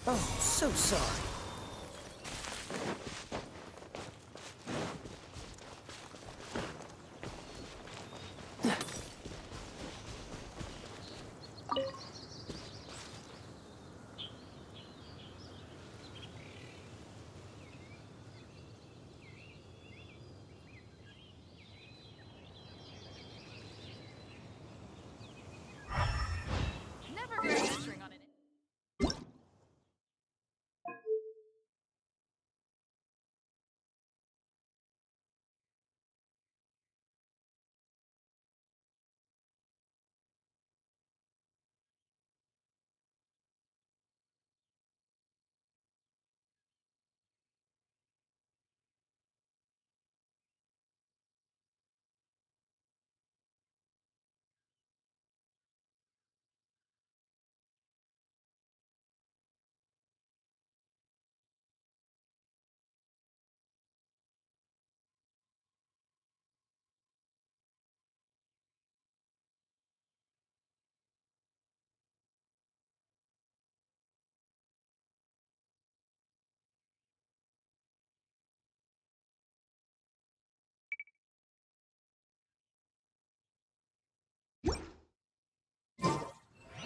Oh, so sorry. Never go adventuring on an.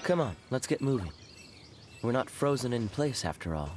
Come on, let's get moving. We're not frozen in place after all.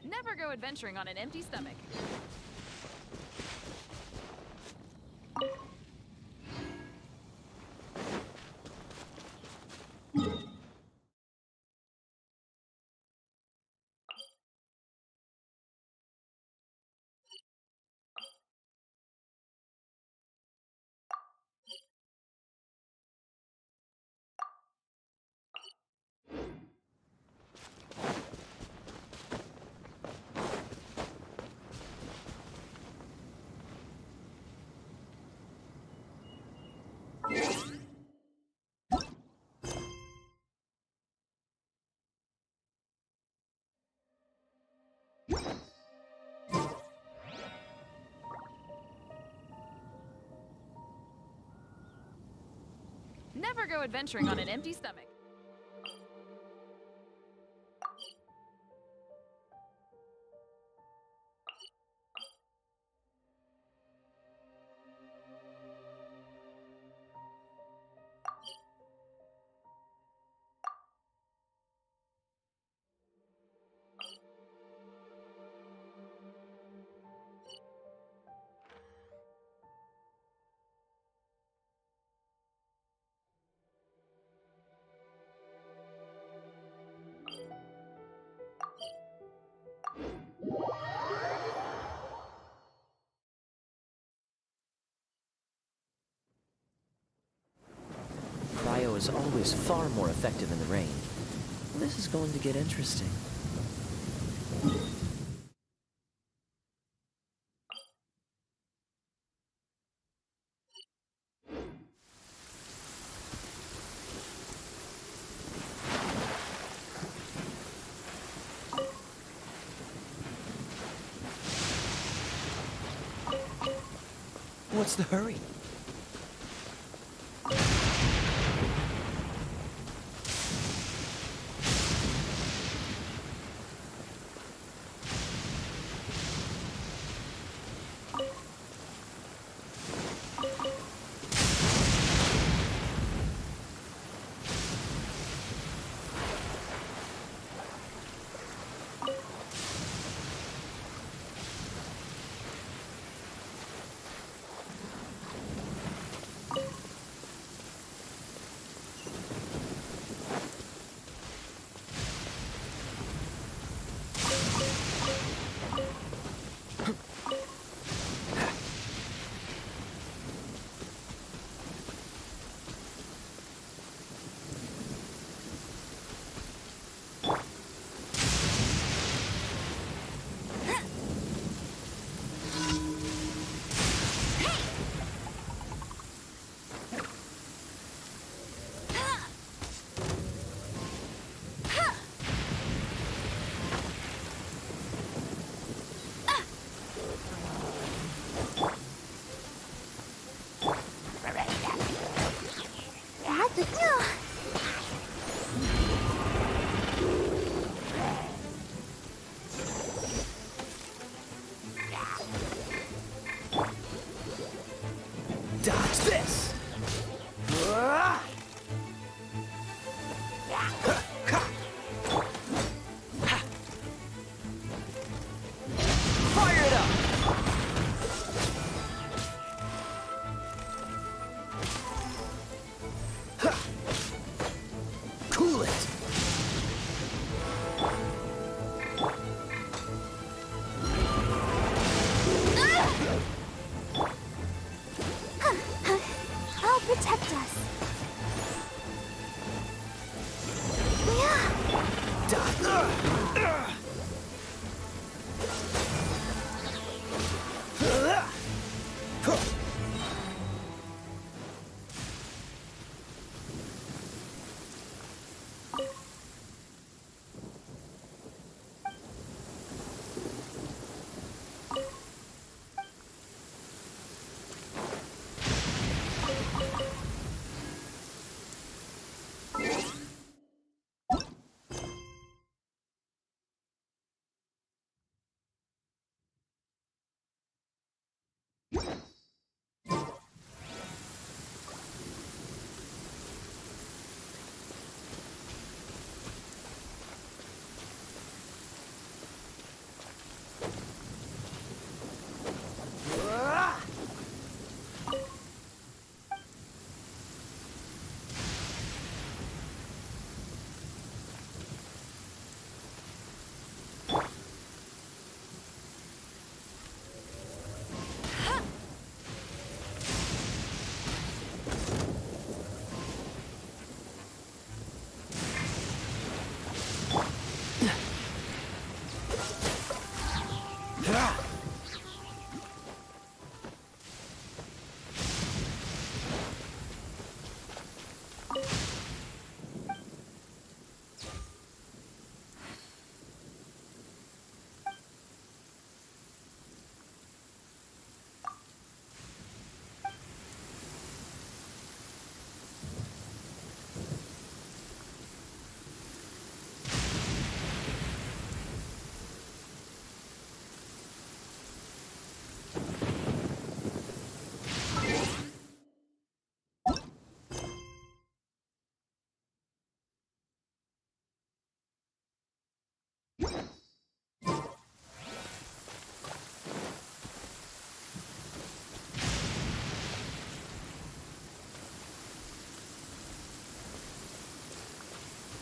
Never go adventuring on an empty stomach. Never go adventuring on an empty stomach. is always far more effective in the rain. This is going to get interesting. What's the hurry? Dodge this! Fire it up! Cool it! I'll protect us.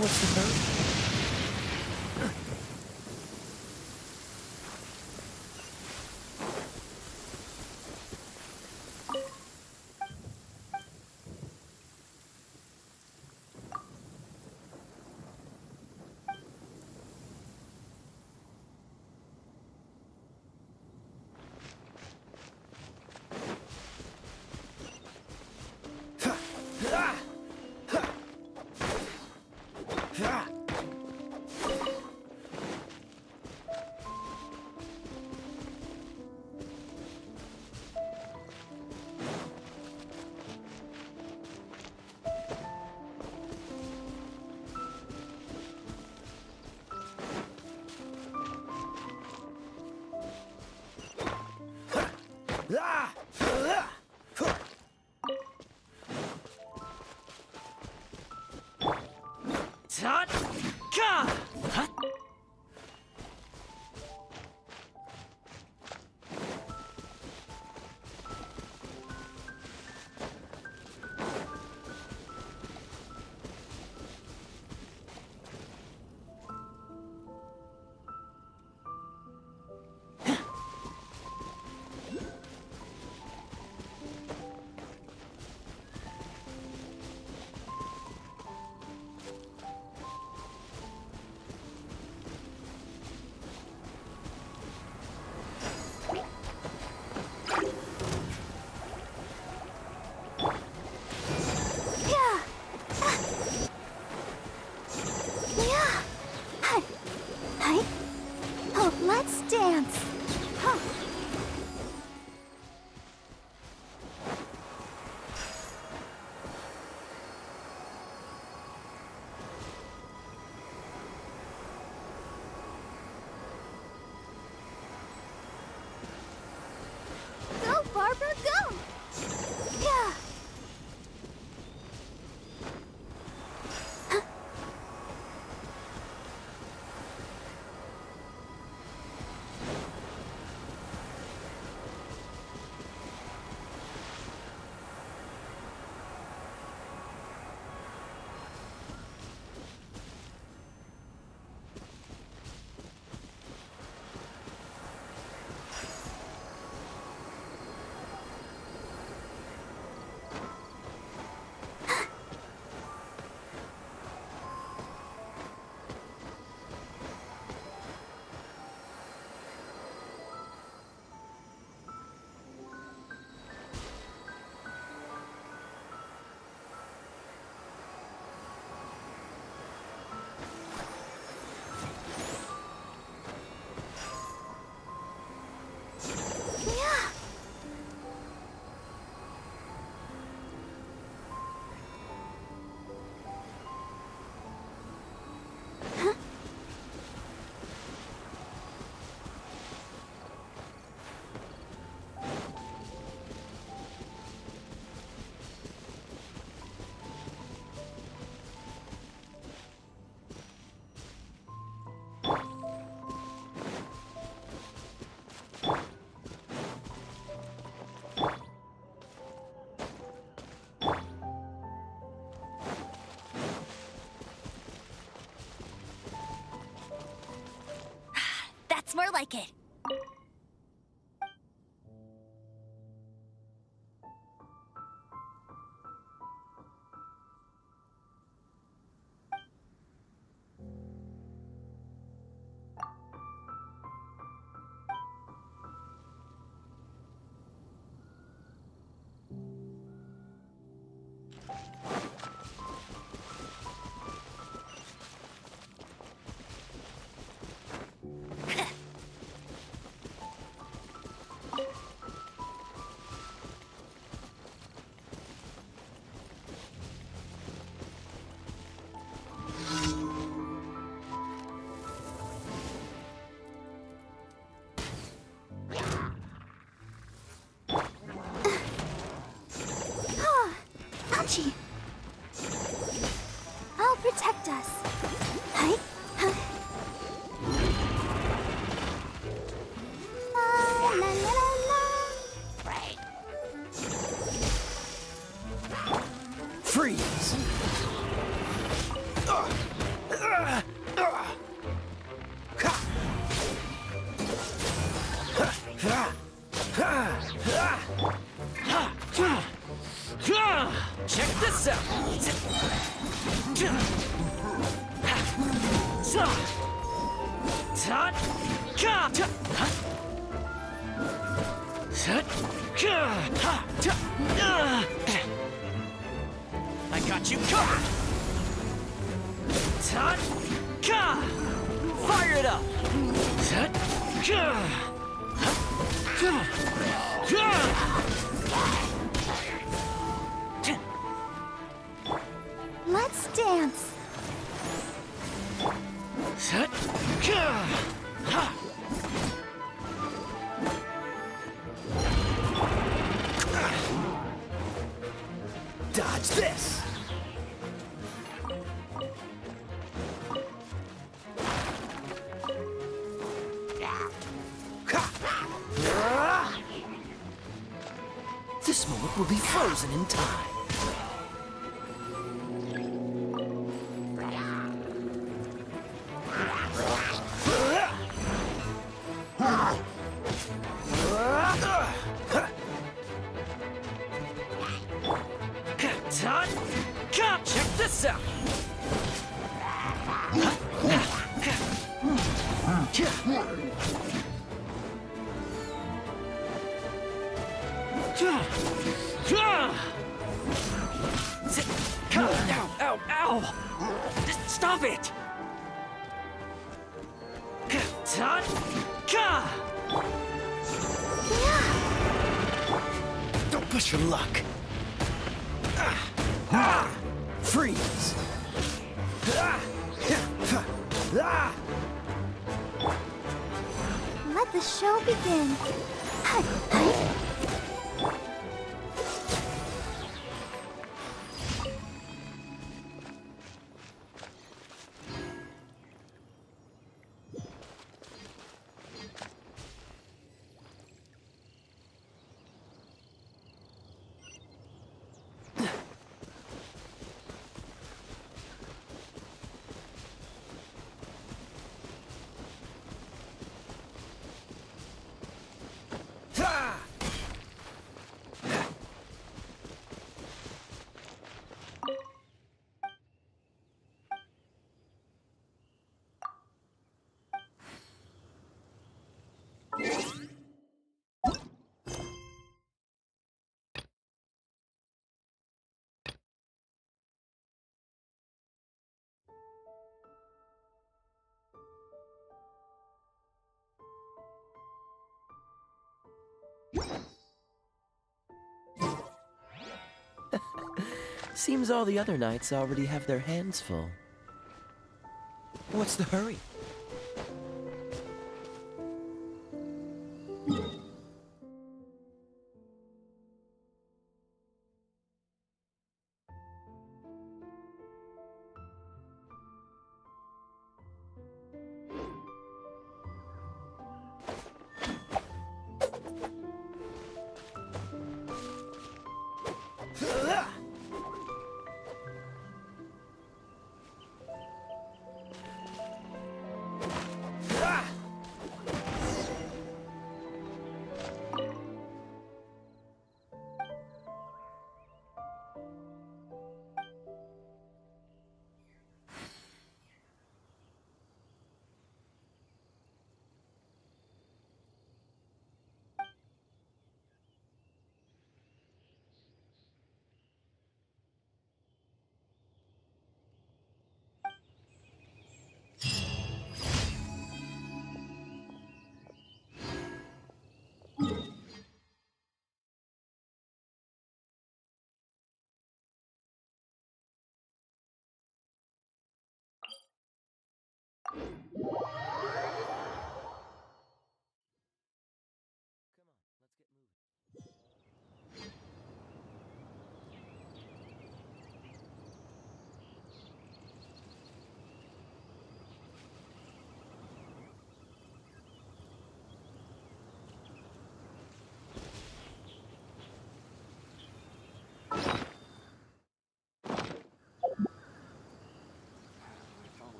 What's the hurry? Let's dance. Huh. Go, Barbara, go! Yeah. That's more like it. Ouchie. I'll protect us. Hi. Huh. La la la la. Freeze! Check this out! I got you covered! Fire it up! Let's dance. This moment will be frozen in time. Check this out! Ow, ow, ow! Stop it! Don't push your luck. Freeze! Let the show begin. Hi, hi. Seems all the other knights already have their hands full. What's the hurry?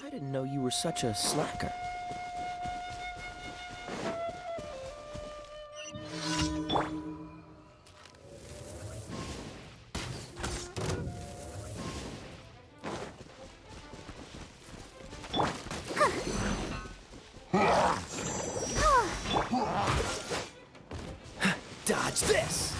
I didn't know you were such a slacker. Dodge this!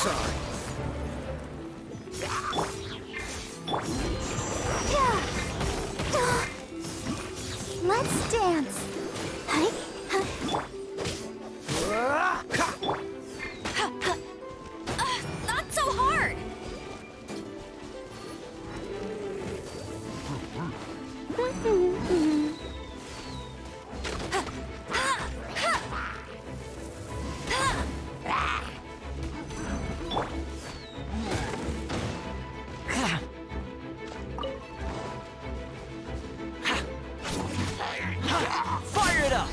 sorry. Let's dance. Hi. Not so hard! Fire it up!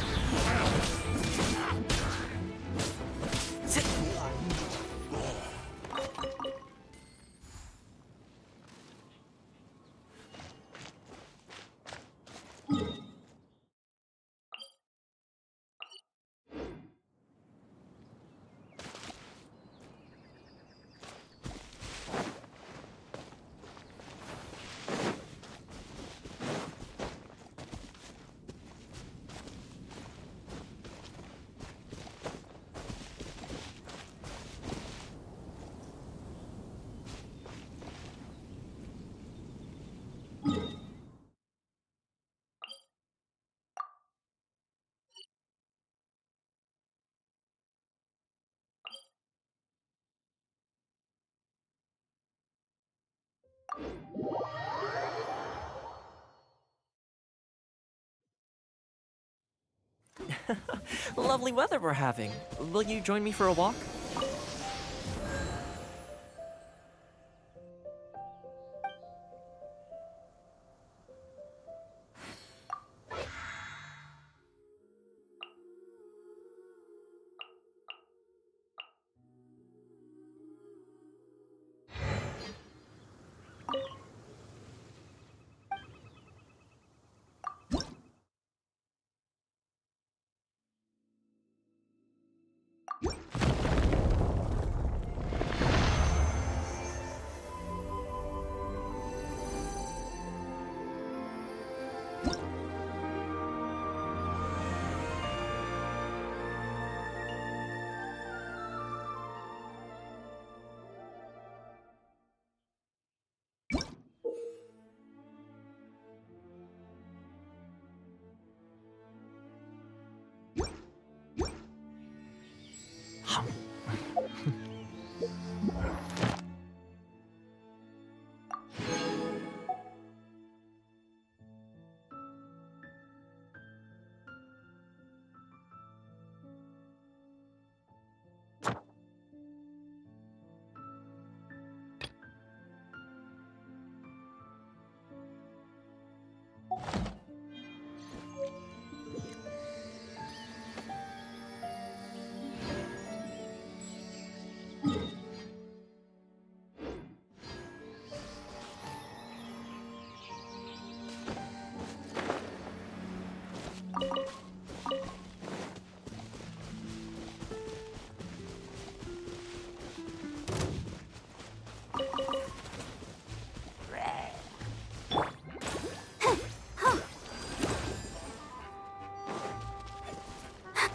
Lovely weather we're having. Will you join me for a walk?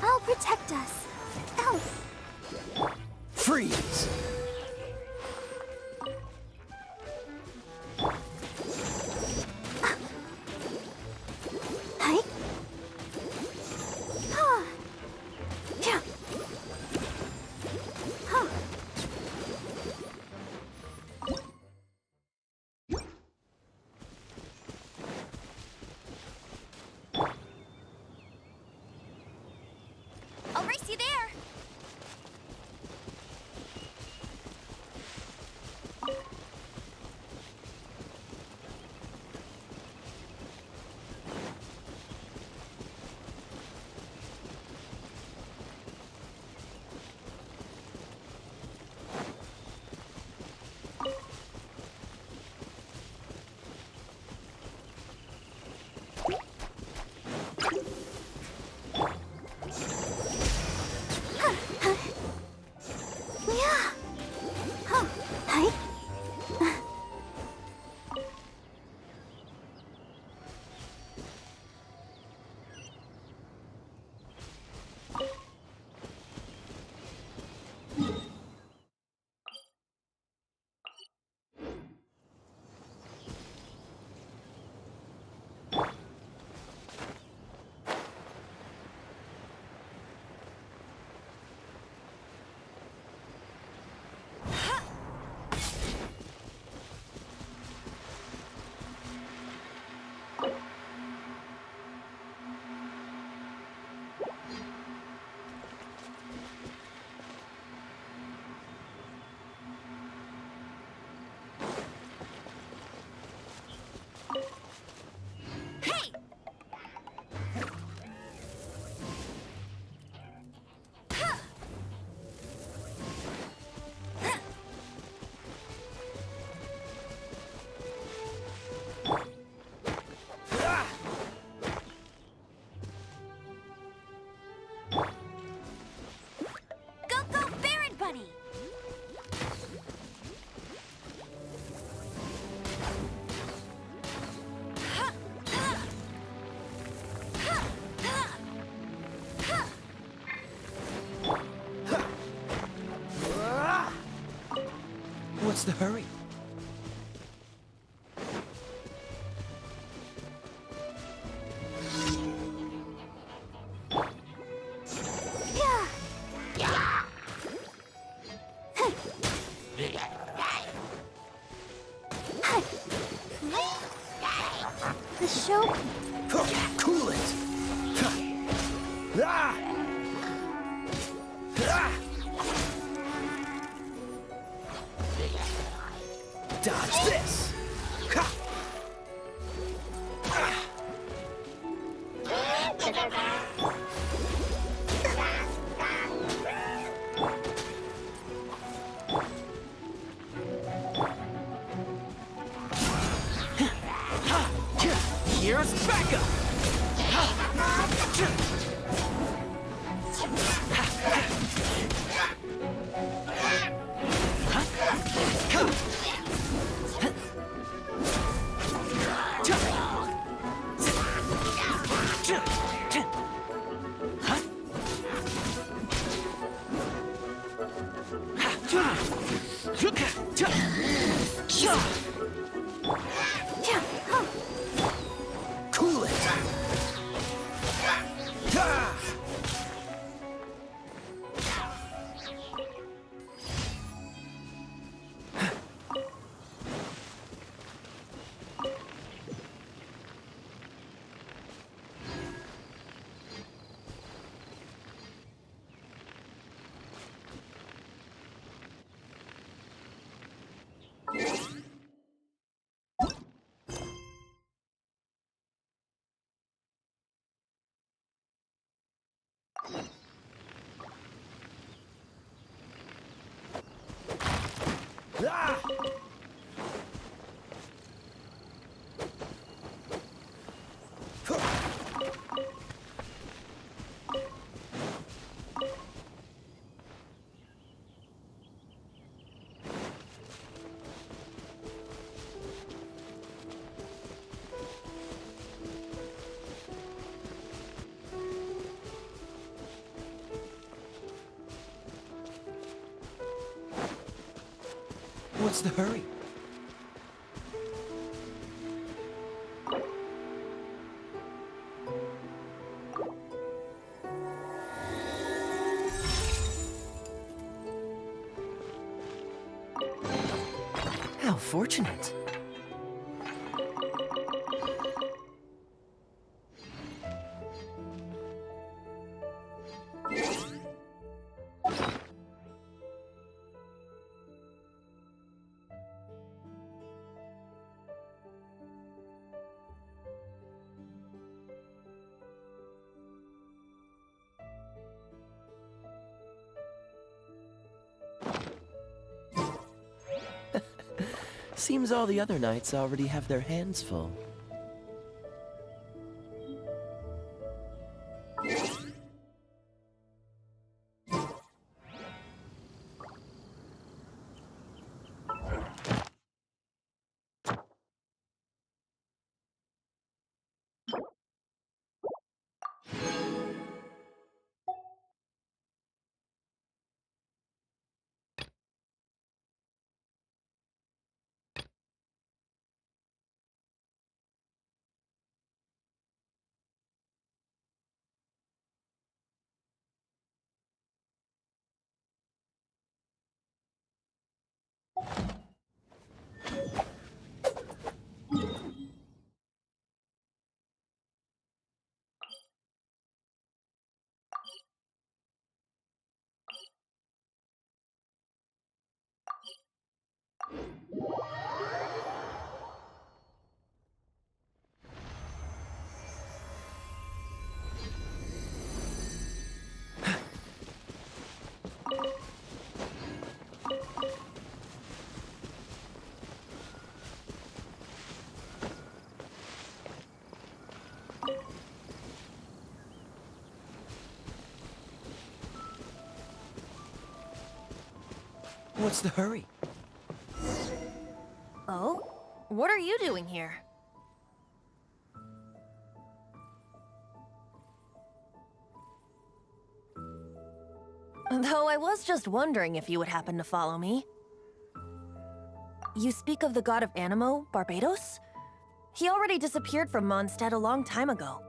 I'll protect us. Ow. Freeze! Hi. Ah. Yeah. Huh. I'll race you there! Huh. What's the hurry? The show. Cool it! Ah! Ah! Dodge this! Ha! Ah! Here's backup! Cool it! Ah! Ah! What's the hurry? How fortunate. Seems all the other knights already have their hands full. What's the hurry? Oh? What are you doing here? Though I was just wondering if you would happen to follow me. You speak of the god of Animo, Barbados? He already disappeared from Mondstadt a long time ago.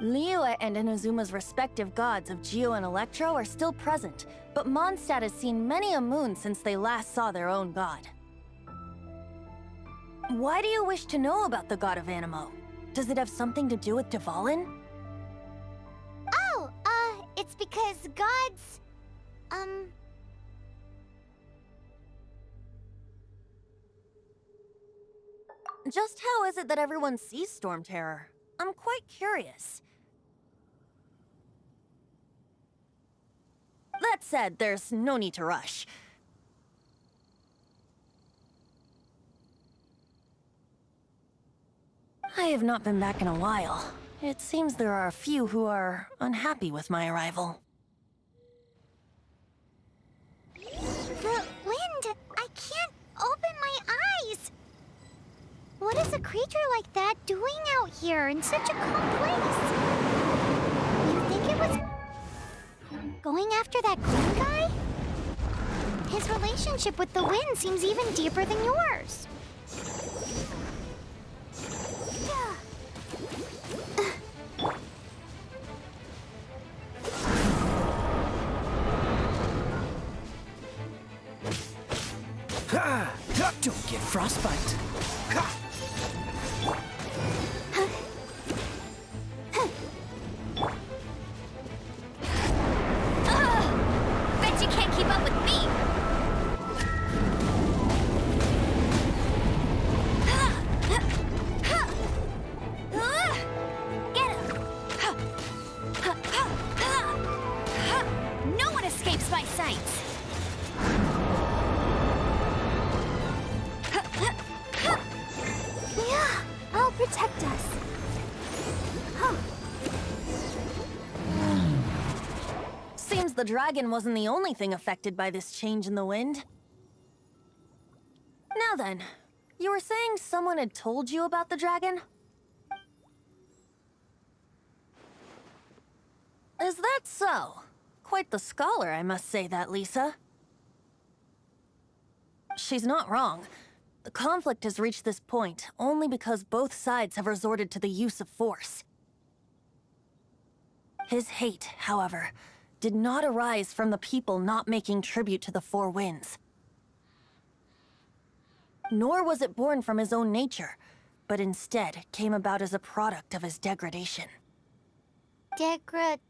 Liyue and Inazuma's respective gods of Geo and Electro are still present, but Mondstadt has seen many a moon since they last saw their own god. Why do you wish to know about the god of Animo? Does it have something to do with Dvalin? Oh, it's because gods... Just how is it that everyone sees Storm Terror? I'm quite curious. That said, there's no need to rush. I have not been back in a while. It seems there are a few who are unhappy with my arrival. The wind! I can't open my eyes! What is a creature like that doing out here in such a calm place? You think it was... going after that green guy? His relationship with the wind seems even deeper than yours. Don't get frostbite. Bet you can't keep up with me! Get him! No one escapes my sights! Yeah, I'll protect us. Seems the dragon wasn't the only thing affected by this change in the wind. Now then, you were saying someone had told you about the dragon? Is that so? Quite the scholar, I must say that, Lisa. She's not wrong. The conflict has reached this point only because both sides have resorted to the use of force. His hate, however, did not arise from the people not making tribute to the Four Winds. Nor was it born from his own nature, but instead came about as a product of his degradation. Degradation?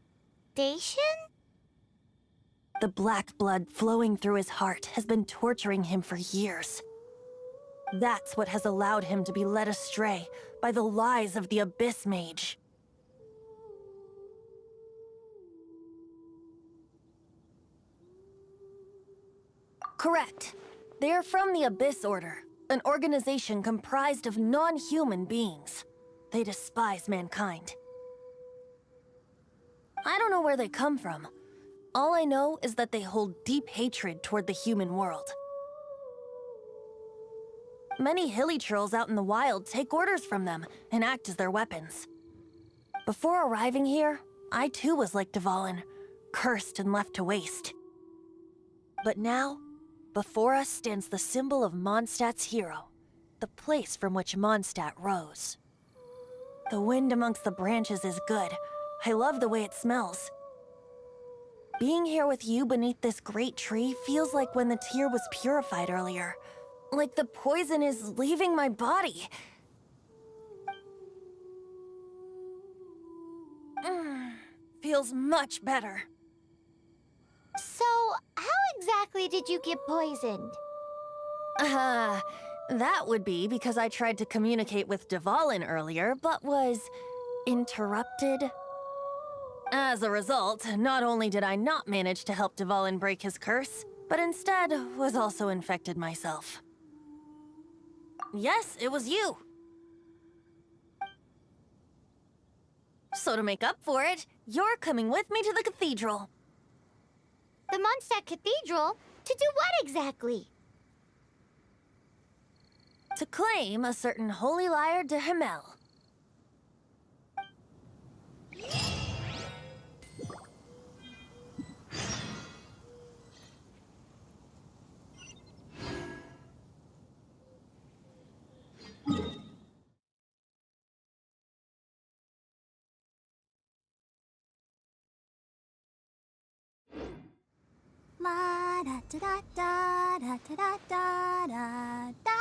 The black blood flowing through his heart has been torturing him for years. That's what has allowed him to be led astray by the lies of the Abyss Mage. Correct. They are from the Abyss Order, an organization comprised of non-human beings. They despise mankind. I don't know where they come from. All I know is that they hold deep hatred toward the human world. Many hilly trolls out in the wild take orders from them and act as their weapons. Before arriving here, I too was like Dvalin, cursed and left to waste. But now, before us stands the symbol of Mondstadt's hero, the place from which Mondstadt rose. The wind amongst the branches is good. I love the way it smells. Being here with you beneath this great tree feels like when the tear was purified earlier. Like the poison is leaving my body. Feels much better. So, how exactly did you get poisoned? That would be because I tried to communicate with Dvalin earlier, but was interrupted. As a result, not only did I not manage to help Dvalin break his curse, but instead was also infected myself. Yes, it was you. So to make up for it, you're coming with me to the cathedral. The Mondstadt Cathedral? To do what exactly? To claim a certain holy lyre de Himmel. ba da da da da da da da da da.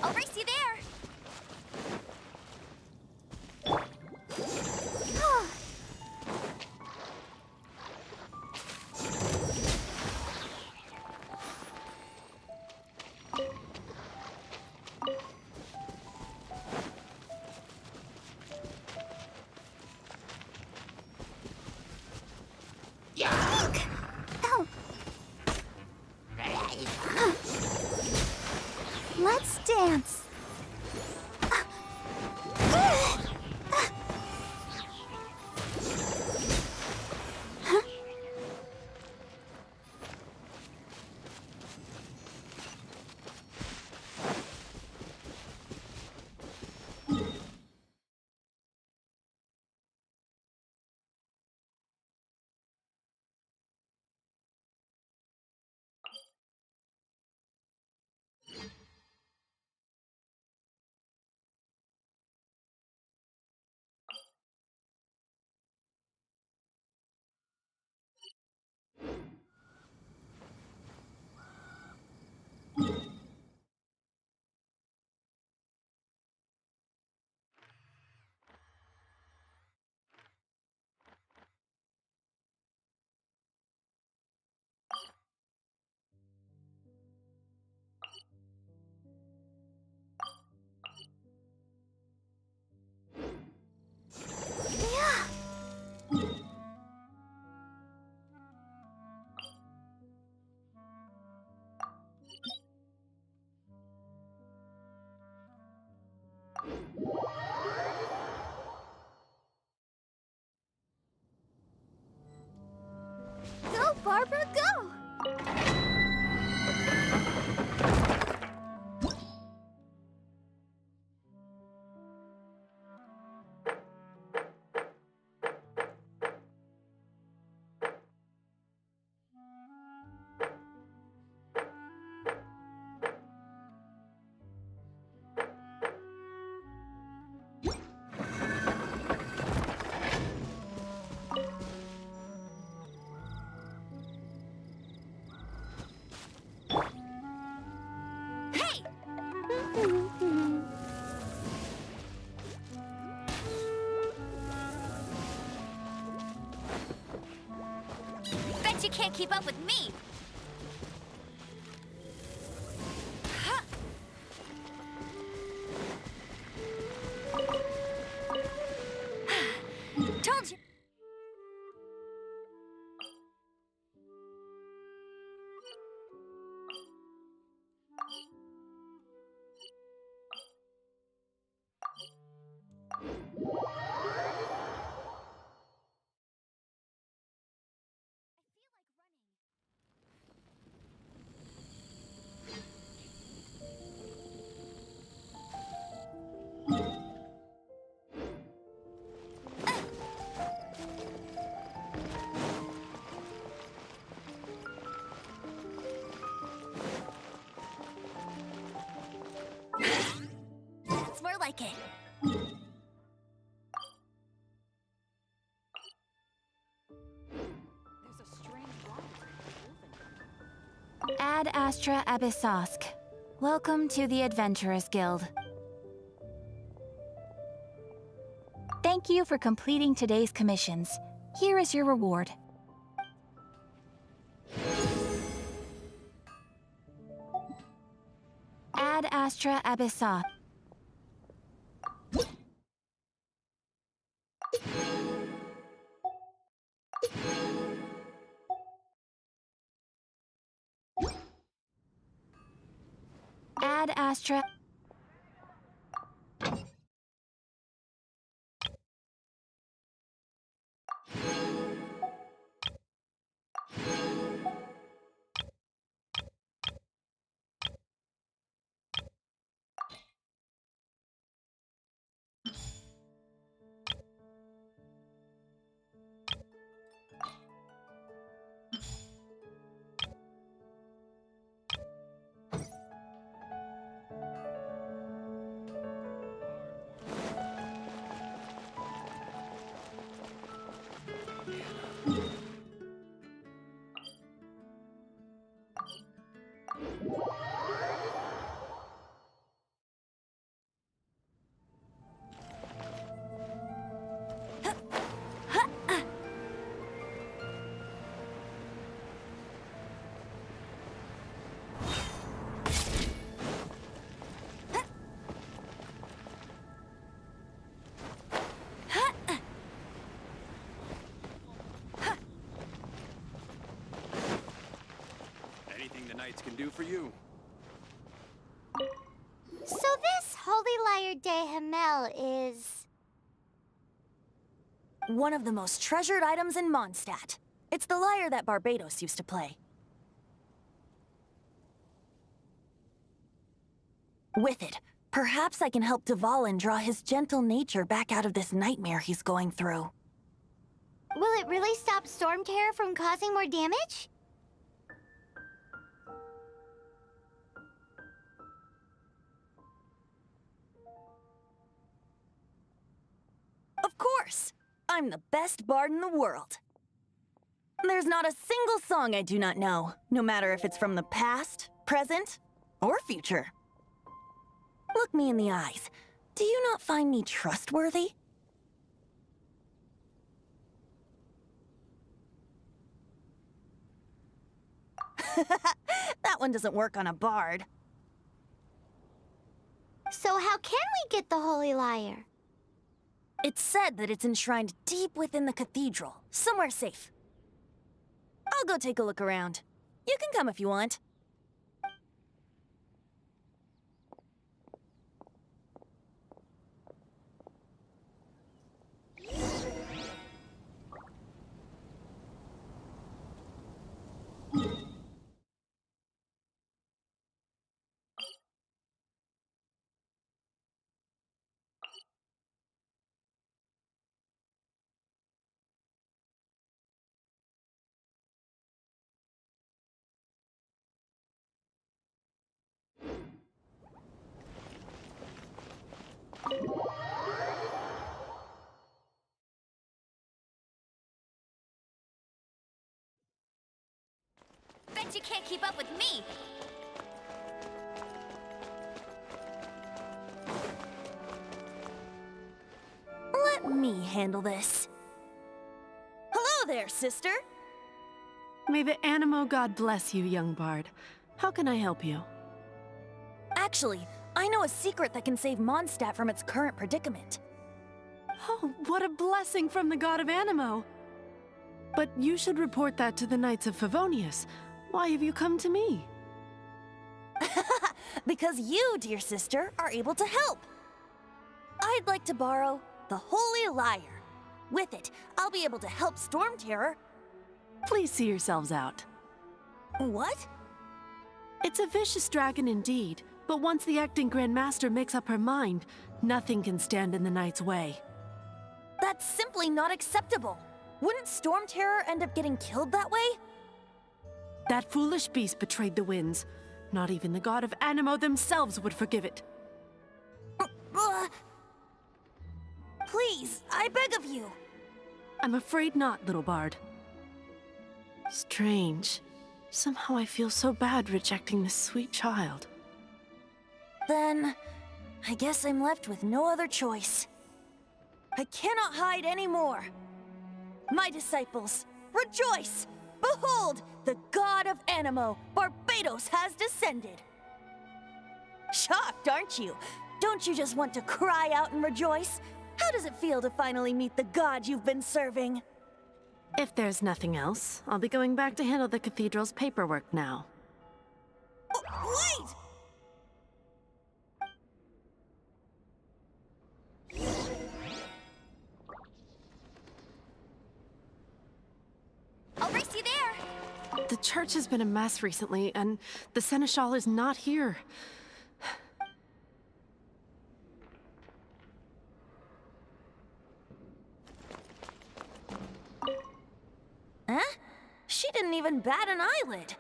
I'll race you there. Oh. Let's dance. Go, Barbara, go! Hey! Bet you can't keep up with me! Huh. Told you! That's more like it. There's a strange water. Ad Astra Abyssosk. Welcome to the Adventurers Guild. Thank you for completing today's commissions. Here is your reward. Ad Astra Abyssosk. Ad Astra. Knights can do for you. So this Holy Lyre de Himmel is... One of the most treasured items in Mondstadt. It's the lyre that Barbados used to play. With it, perhaps I can help Dvalin draw his gentle nature back out of this nightmare he's going through. Will it really stop Storm Terror from causing more damage? Of course! I'm the best bard in the world. There's not a single song I do not know, no matter if it's from the past, present, or future. Look me in the eyes. Do you not find me trustworthy? That one doesn't work on a bard. So how can we get the Holy Lyre? It's said that it's enshrined deep within the cathedral, somewhere safe. I'll go take a look around. You can come if you want. Bet you can't keep up with me! Let me handle this. Hello there, sister. May the Animo God bless you, young bard. How can I help you? Actually, I know a secret that can save Mondstadt from its current predicament. Oh, what a blessing from the god of Animo! But you should report that to the Knights of Favonius. Why have you come to me? Because you, dear sister, are able to help. I'd like to borrow the Holy Lyre. With it, I'll be able to help Storm Terror. Please see yourselves out. What? It's a vicious dragon indeed, but once the acting Grand Master makes up her mind, nothing can stand in the Knight's way. That's simply not acceptable. Wouldn't Storm Terror end up getting killed that way? That foolish beast betrayed the winds. Not even the god of Animo themselves would forgive it. Please, I beg of you. I'm afraid not, little bard. Strange. Somehow I feel so bad rejecting this sweet child. Then, I guess I'm left with no other choice. I cannot hide anymore. My disciples, rejoice! Behold, the god of Animo, Barbados, has descended. Shocked, aren't you? Don't you just want to cry out and rejoice? How does it feel to finally meet the god you've been serving? If there's nothing else, I'll be going back to handle the cathedral's paperwork now. Oh, wait! I'll race you there! The church has been a mess recently, and the Seneschal is not here. Huh? She didn't even bat an eyelid.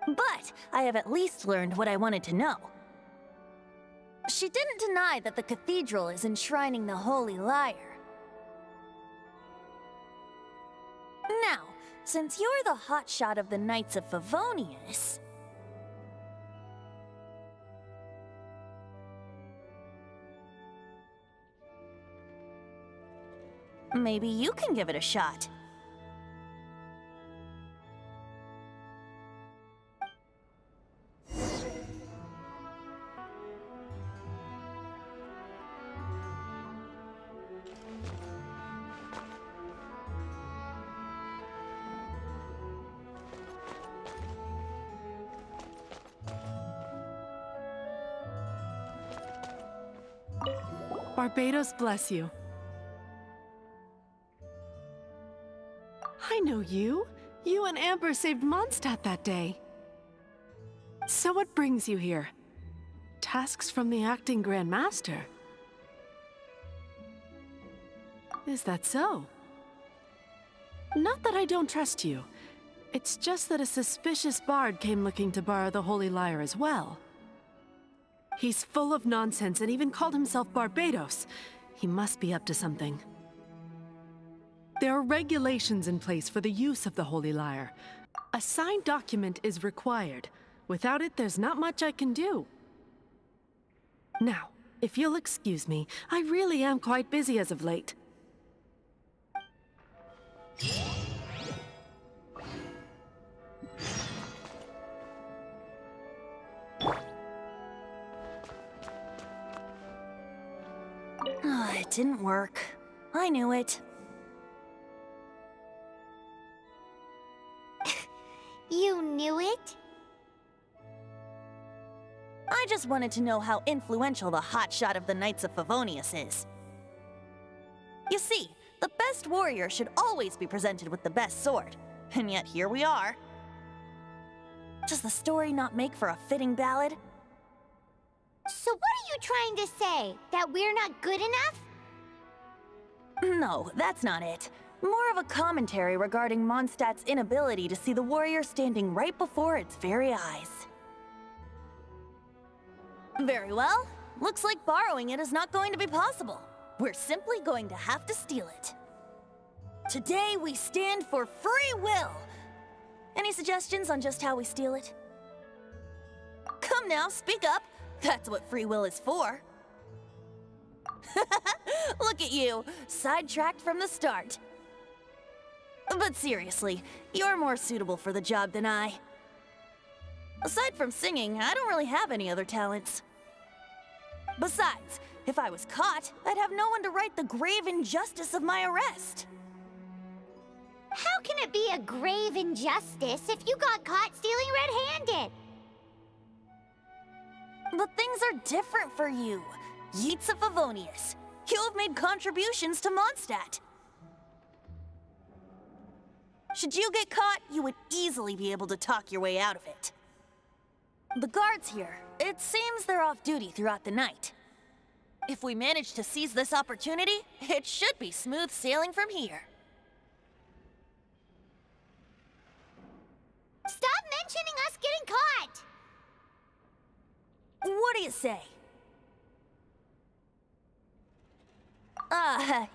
But I have at least learned what I wanted to know. She didn't deny that the cathedral is enshrining the Holy Lyre. Now, since you're the hotshot of the Knights of Favonius... maybe you can give it a shot. Barbados bless you. I know you. You and Amber saved Mondstadt that day. So what brings you here? Tasks from the acting Grand Master? Is that so? Not that I don't trust you. It's just that a suspicious bard came looking to borrow the Holy Lyre as well. He's full of nonsense and even called himself Barbados. He must be up to something. There are regulations in place for the use of the Holy Lyre. A signed document is required. Without it, there's not much I can do. Now, if you'll excuse me, I really am quite busy as of late. It didn't work. I knew it. You knew it? I just wanted to know how influential the hotshot of the Knights of Favonius is. You see, the best warrior should always be presented with the best sword. And yet here we are. Does the story not make for a fitting ballad? So what are you trying to say? That we're not good enough? No, that's not it. More of a commentary regarding Mondstadt's inability to see the warrior standing right before its very eyes. Very well. Looks like borrowing it is not going to be possible. We're simply going to have to steal it. Today we stand for free will. Any suggestions on just how we steal it? Come now, speak up. That's what free will is for. Look at you, sidetracked from the start. But seriously, you're more suitable for the job than I. Aside from singing, I don't really have any other talents. Besides, if I was caught, I'd have no one to right the grave injustice of my arrest. How can it be a grave injustice if you got caught stealing red-handed? But things are different for you. Yeats of Favonius. You have made contributions to Mondstadt. Should you get caught, you would easily be able to talk your way out of it. The guards here, it seems they're off duty throughout the night. If we manage to seize this opportunity, it should be smooth sailing from here. Stop mentioning us getting caught! What do you say?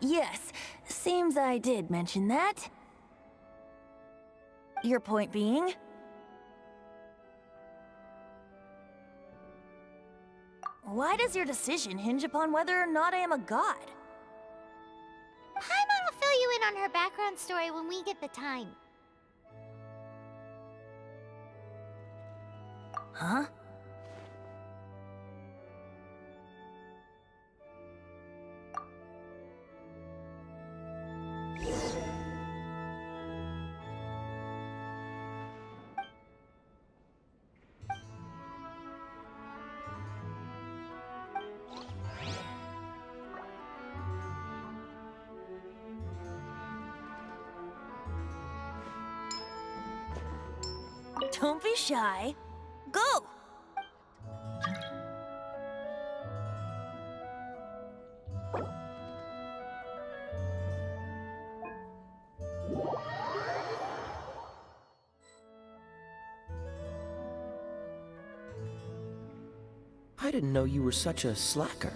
Yes. Seems I did mention that. Your point being? Why does your decision hinge upon whether or not I am a god? Paimon will fill you in on her background story when we get the time. Huh? Don't be shy. Go! I didn't know you were such a slacker.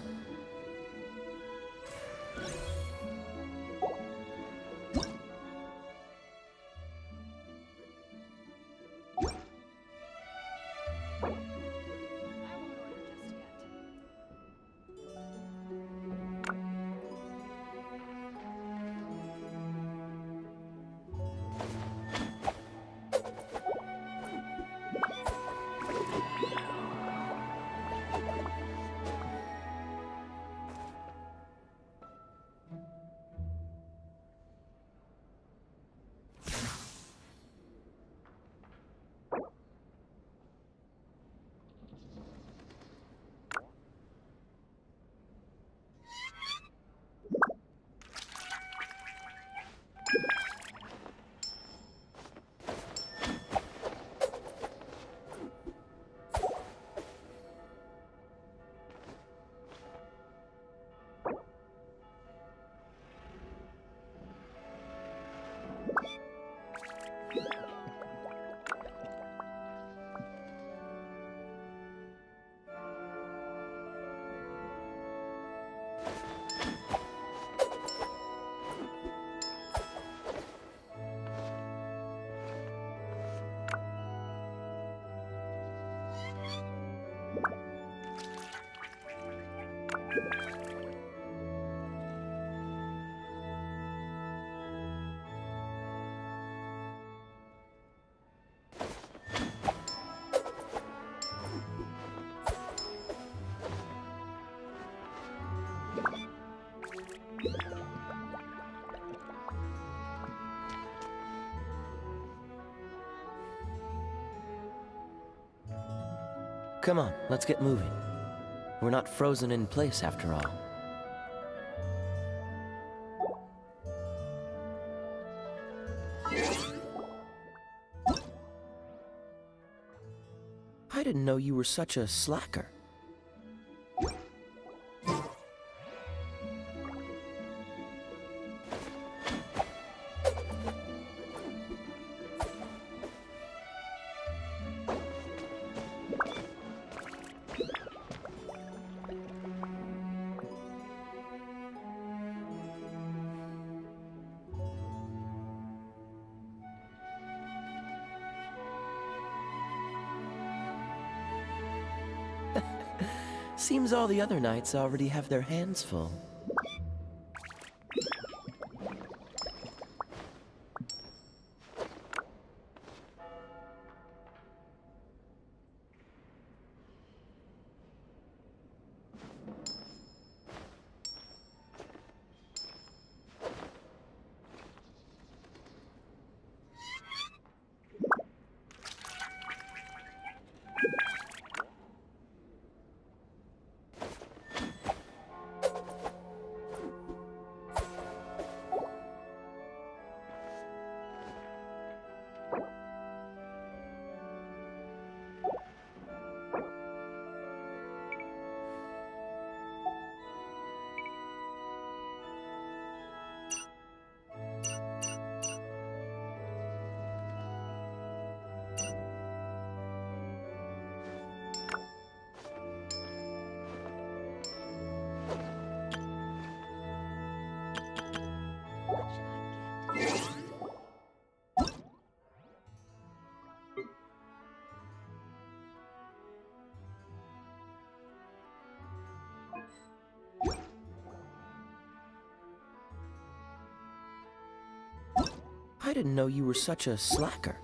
Come on, let's get moving. We're not frozen in place after all. I didn't know you were such a slacker. Seems all the other knights already have their hands full. I didn't know you were such a slacker.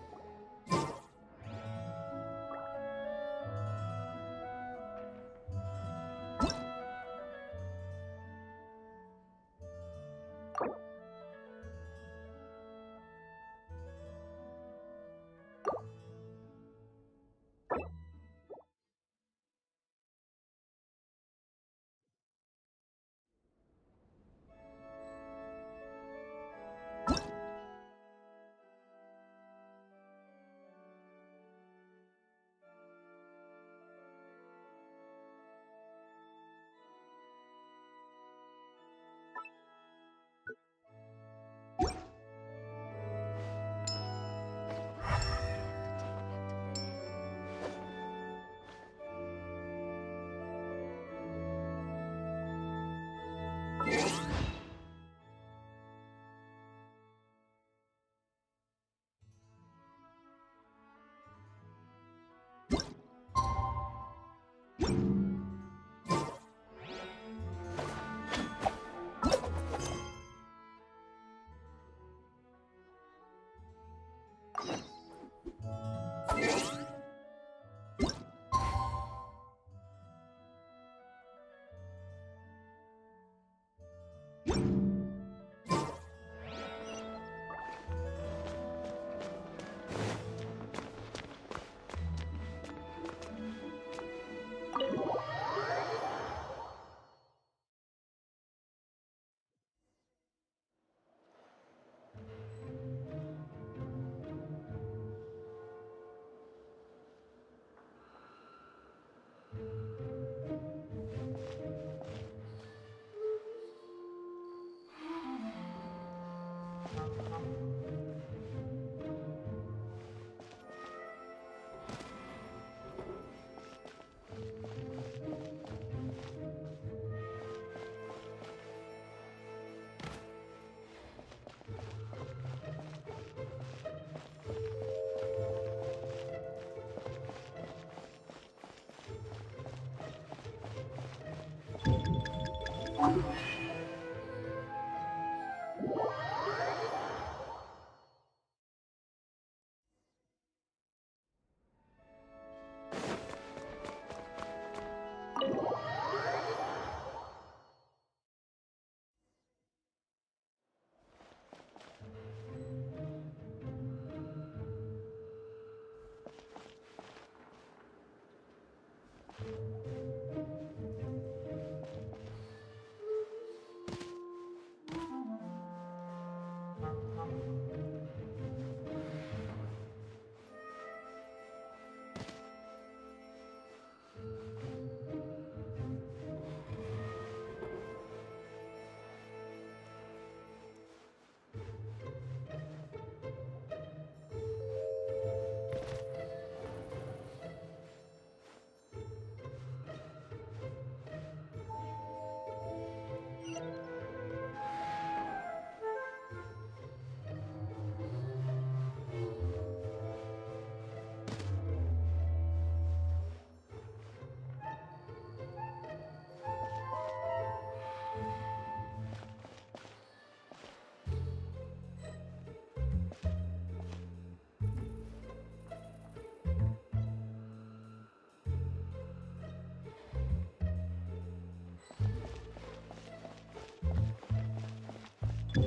Who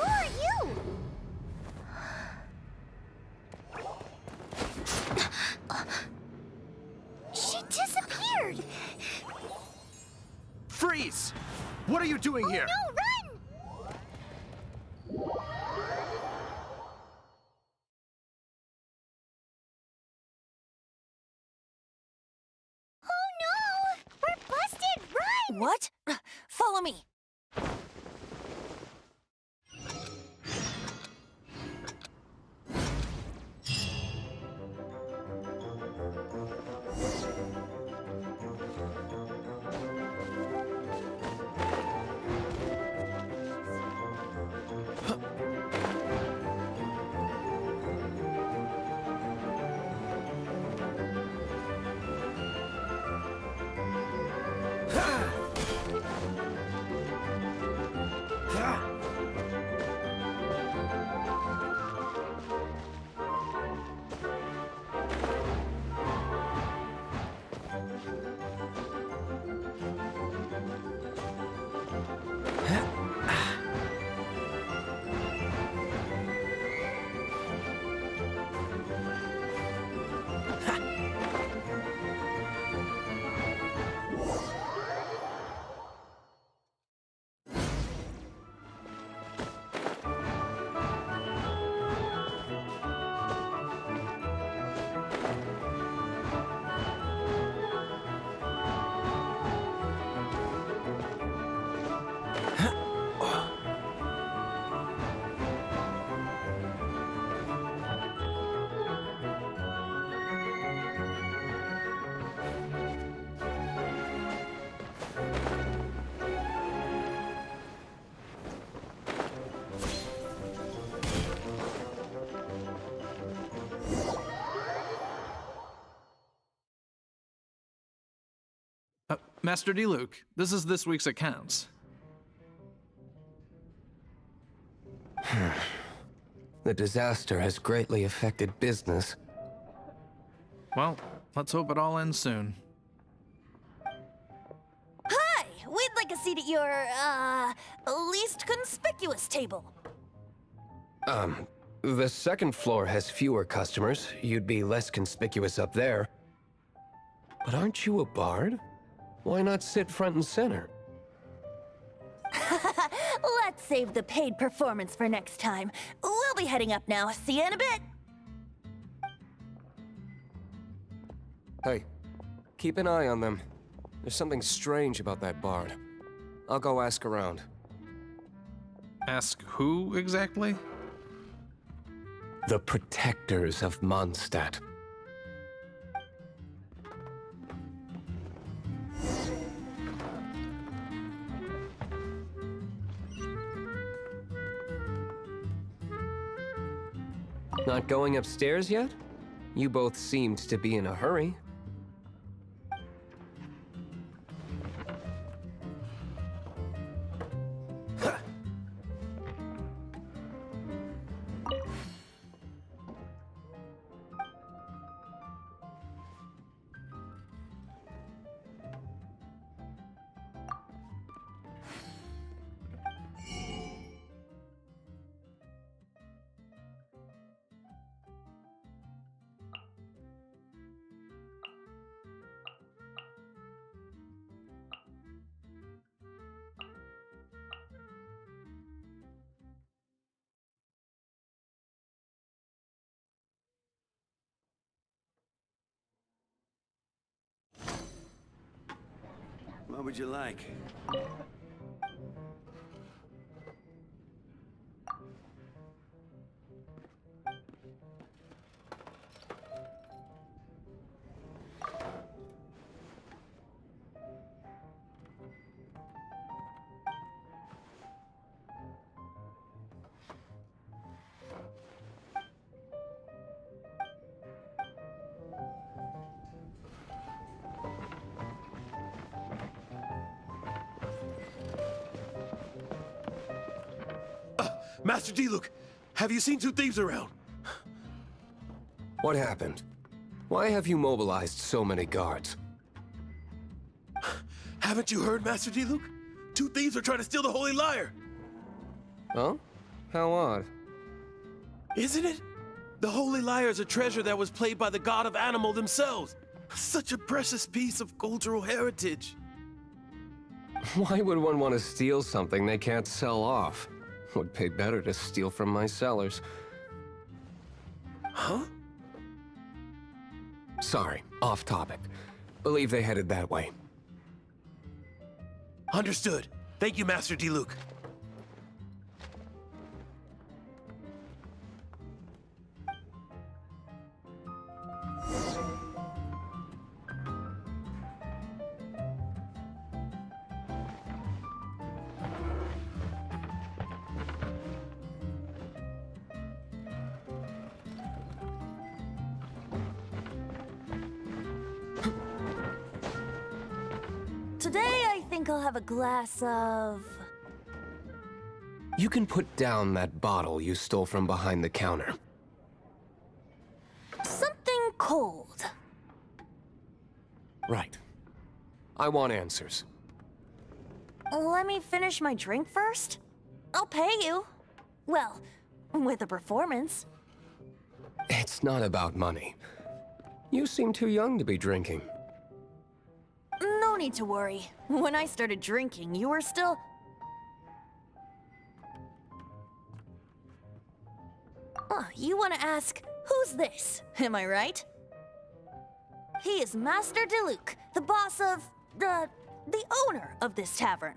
are you? She disappeared! Freeze! What are you doing here? No, run! Oh no! We're busted! Run! What? Follow me. Master D. Luke, this is this week's accounts. The disaster has greatly affected business. Well, let's hope it all ends soon. Hi! We'd like a seat at your, least conspicuous table. The second floor has fewer customers. You'd be less conspicuous up there. But aren't you a bard? Why not sit front and center? Let's save the paid performance for next time. We'll be heading up now. See you in a bit. Hey, keep an eye on them. There's something strange about that bard. I'll go ask around. Ask who exactly? The protectors of Mondstadt. Not going upstairs yet? You both seemed to be in a hurry. What would you like? Master D-Luke, have you seen two thieves around? What happened? Why have you mobilized so many guards? Haven't you heard, Master D-Luke? Two thieves are trying to steal the Holy Lyre! Huh? How odd. Isn't it? The Holy Lyre is a treasure that was played by the god of animal themselves. Such a precious piece of cultural heritage. Why would one want to steal something they can't sell off? Would pay better to steal from my sellers. Huh? Sorry, off topic. Believe they headed that way. Understood. Thank you, Master D-Luke. Today, I think I'll have a glass of... You can put down that bottle you stole from behind the counter. something cold. Right. I want answers. Let me finish my drink first. I'll pay you. Well, with a performance. It's not about money. You seem too young to be drinking. No need to worry. When I started drinking, you were still... you want to ask, who's this? Am I right? He is Master DeLuke, the boss of... the owner of this tavern.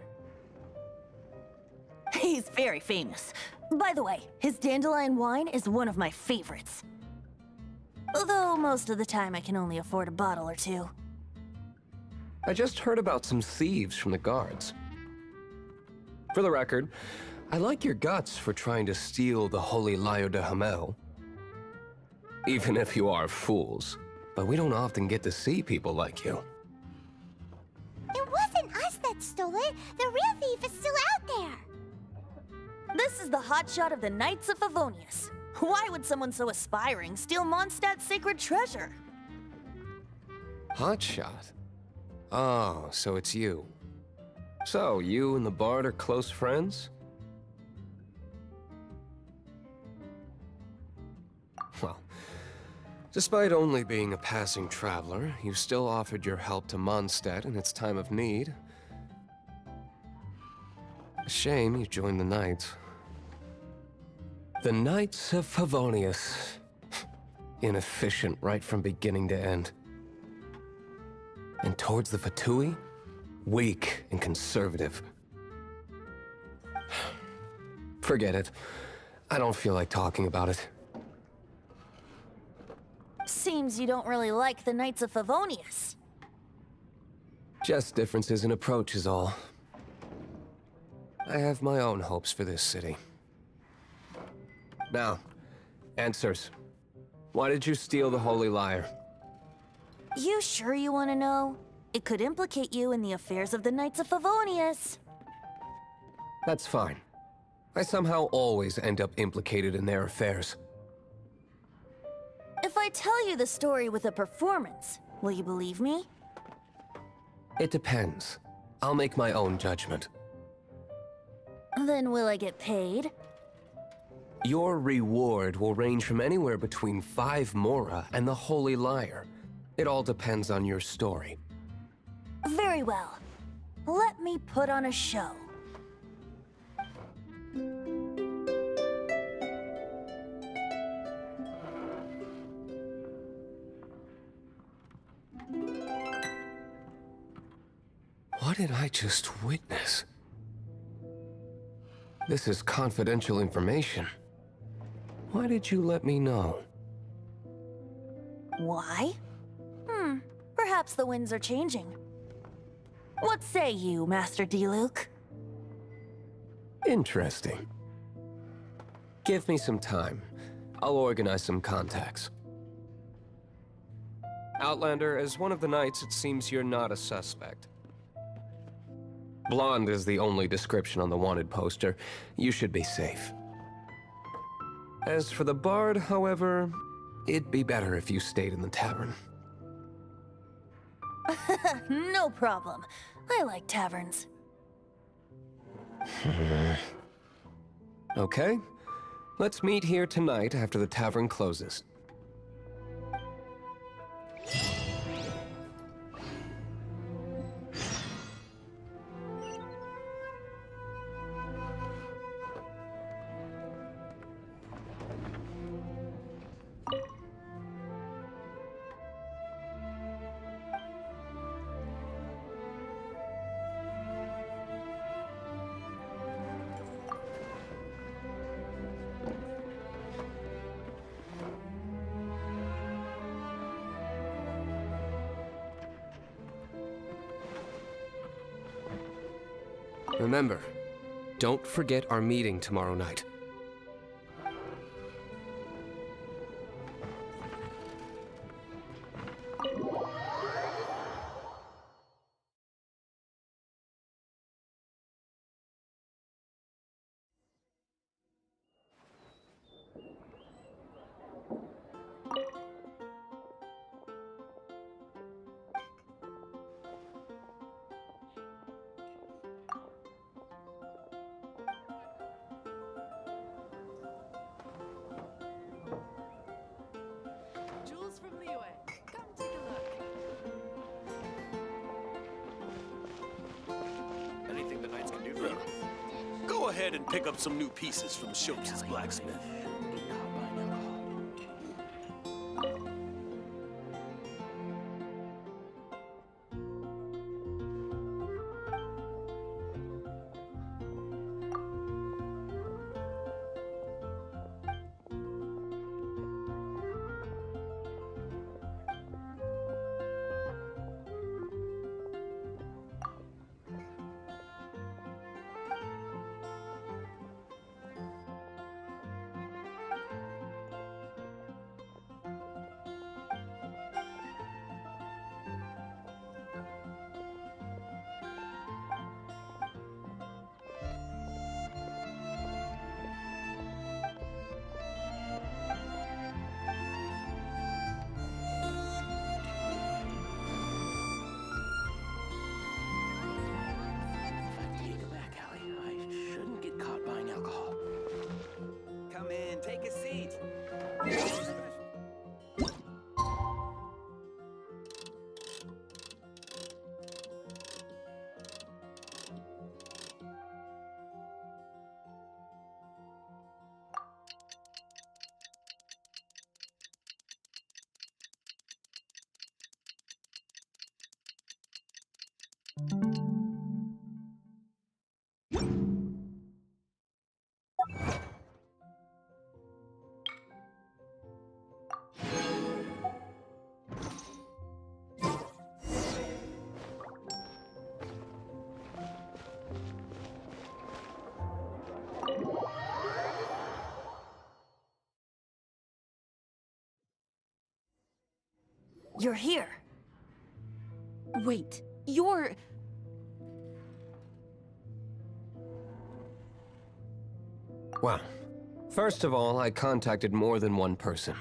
He's very famous. By the way, his dandelion wine is one of my favorites. Although most of the time I can only afford a bottle or two. I just heard about some thieves from the guards. For the record, I like your guts for trying to steal the Holy Lyre de Hamel. Even if you are fools. But we don't often get to see people like you. It wasn't us that stole it. The real thief is still out there. This is the hotshot of the Knights of Favonius. Why would someone so aspiring steal Mondstadt's sacred treasure? Hotshot? Oh, so it's you. So, you and the Bard are close friends? Well, despite only being a passing traveler, you still offered your help to Mondstadt in its time of need. A shame you joined the Knights. The Knights of Favonius. Inefficient right from beginning to end. And towards the Fatui, weak and conservative. Forget it. I don't feel like talking about it. Seems you don't really like the Knights of Favonius. Just differences in approach is all. I have my own hopes for this city. Now, Answers. Why did you steal the Holy Lyre? You sure you want to know? It could implicate you in the affairs of the Knights of Favonius. That's fine. I somehow always end up implicated in their affairs. If I tell you the story with a performance, will you believe me? It depends. I'll make my own judgment. Then will I get paid? Your reward will range from anywhere between 5 Mora and the Holy Lyre. It all depends on your story. Very well. Let me put on a show. What did I just witness? This is confidential information. Why did you let me know? Why? Perhaps the winds are changing. What say you, Master Diluc? Interesting. Give me some time. I'll organize some contacts. Outlander, as one of the knights, it seems you're not a suspect. Blonde is the only description on the wanted poster. You should be safe. As for the bard, however, it'd be better if you stayed in the tavern. No problem. I like taverns. Okay. Let's meet here tonight after the tavern closes. Remember, don't forget our meeting tomorrow night. Jules from Liyue, come take a look. Anything the knights can do for you? Go ahead and pick up some new pieces from Shopes' blacksmith. You're here. Wait, you're... Well, first of all, I contacted more than one person.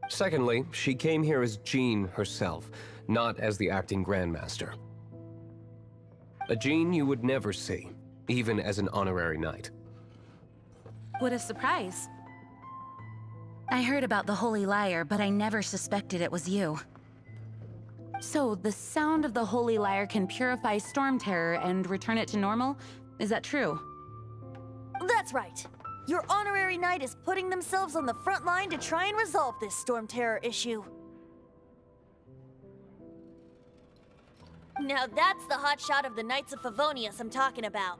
Secondly, she came here as Jean herself, not as the acting Grandmaster. A Jean you would never see, even as an honorary knight. What a surprise. I heard about the Holy Lyre, but I never suspected it was you. So, the sound of the Holy Lyre can purify Storm Terror and return it to normal? Is that true? That's right. Your honorary knight is putting themselves on the front line to try and resolve this Storm Terror issue. Now that's the hot shot of the Knights of Favonius I'm talking about.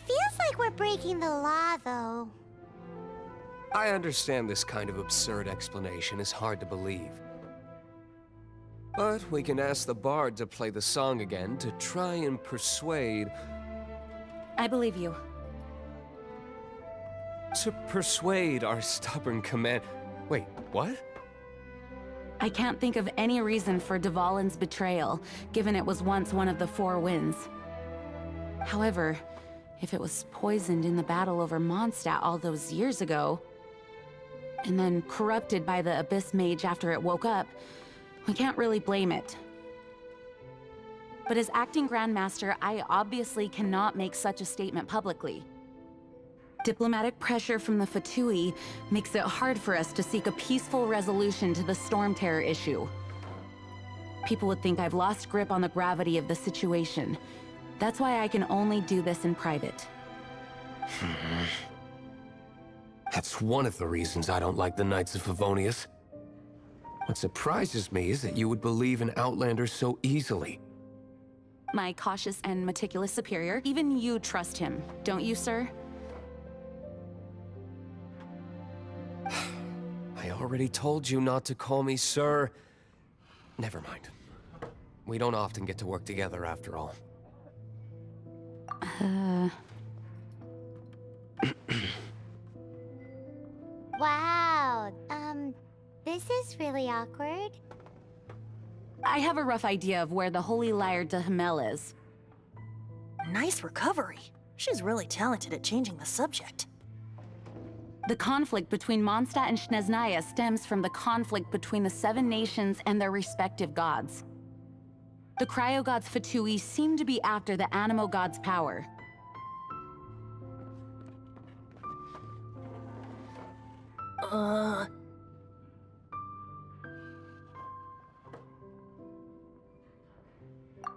Feels like we're breaking the law, though. I understand this kind of absurd explanation is hard to believe. But we can ask the bard to play the song again to try and persuade... I believe you. To persuade our stubborn command... Wait, what? I can't think of any reason for Dvalin's betrayal, given it was once one of the Four Winds. However, if it was poisoned in the battle over Mondstadt all those years ago, and then corrupted by the Abyss Mage after it woke up, we can't really blame it. But as acting Grandmaster, I obviously cannot make such a statement publicly. Diplomatic pressure from the Fatui makes it hard for us to seek a peaceful resolution to the Storm Terror issue. People would think I've lost grip on the gravity of the situation. That's why I can only do this in private. That's one of the reasons I don't like the Knights of Favonius. What surprises me is that you would believe an Outlander so easily. My cautious and meticulous superior, even you trust him, don't you, sir? I already told you not to call me sir. Never mind. We don't often get to work together after all. Wow, this is really awkward. I have a rough idea of where the Holy Lyre de Hamel is. Nice recovery. She's really talented at changing the subject. The conflict between Mondstadt and Snezhnaya stems from the conflict between the Seven Nations and their respective gods. The Cryogods Fatui seem to be after the Animo God's power.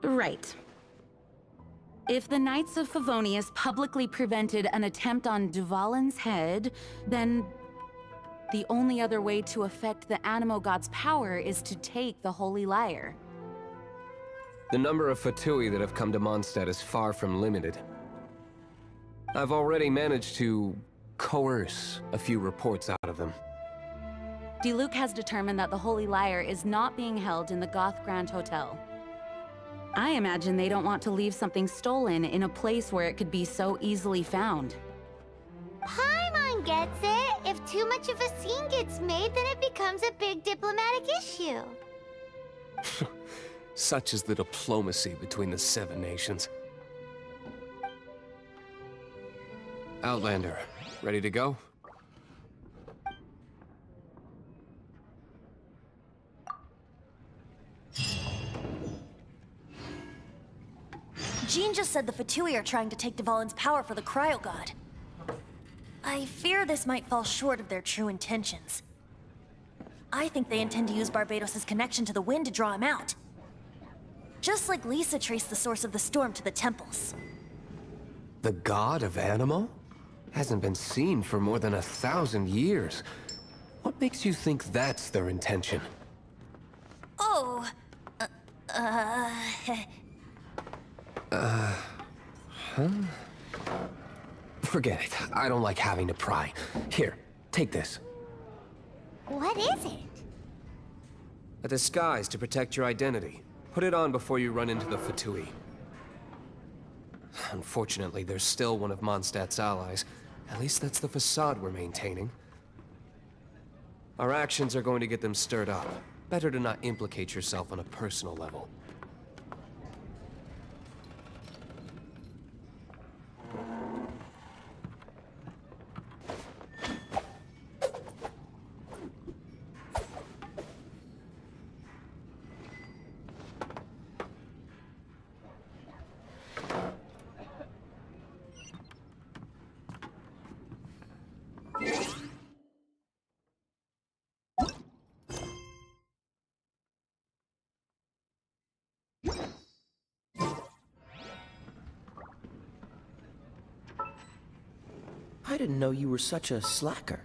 Right. If the Knights of Favonius publicly prevented an attempt on Dvalin's head, then the only other way to affect the Animo God's power is to take the Holy Lyre. The number of Fatui that have come to Mondstadt is far from limited. I've already managed to coerce a few reports out of them. Diluc has determined that the Holy Lyre is not being held in the Goth Grand Hotel. I imagine they don't want to leave something stolen in a place where it could be so easily found. Paimon gets it. If too much of a scene gets made, then it becomes a big diplomatic issue. Such is the diplomacy between the Seven Nations. Outlander, ready to go? Jean just said the Fatui are trying to take Dvalin's power for the Cryogod. I fear this might fall short of their true intentions. I think they intend to use Barbados' connection to the wind to draw him out. Just like Lisa traced the source of the storm to the temples. The god of Animo? Hasn't been seen for more than 1,000 years. What makes you think that's their intention? Oh, Forget it. I don't like having to pry. Here, take this. What is it? A disguise to protect your identity. Put it on before you run into the Fatui. Unfortunately, there's still one of Mondstadt's allies, At least that's the facade we're maintaining. Our actions are going to get them stirred up. Better to not implicate yourself on a personal level. I didn't know you were such a slacker.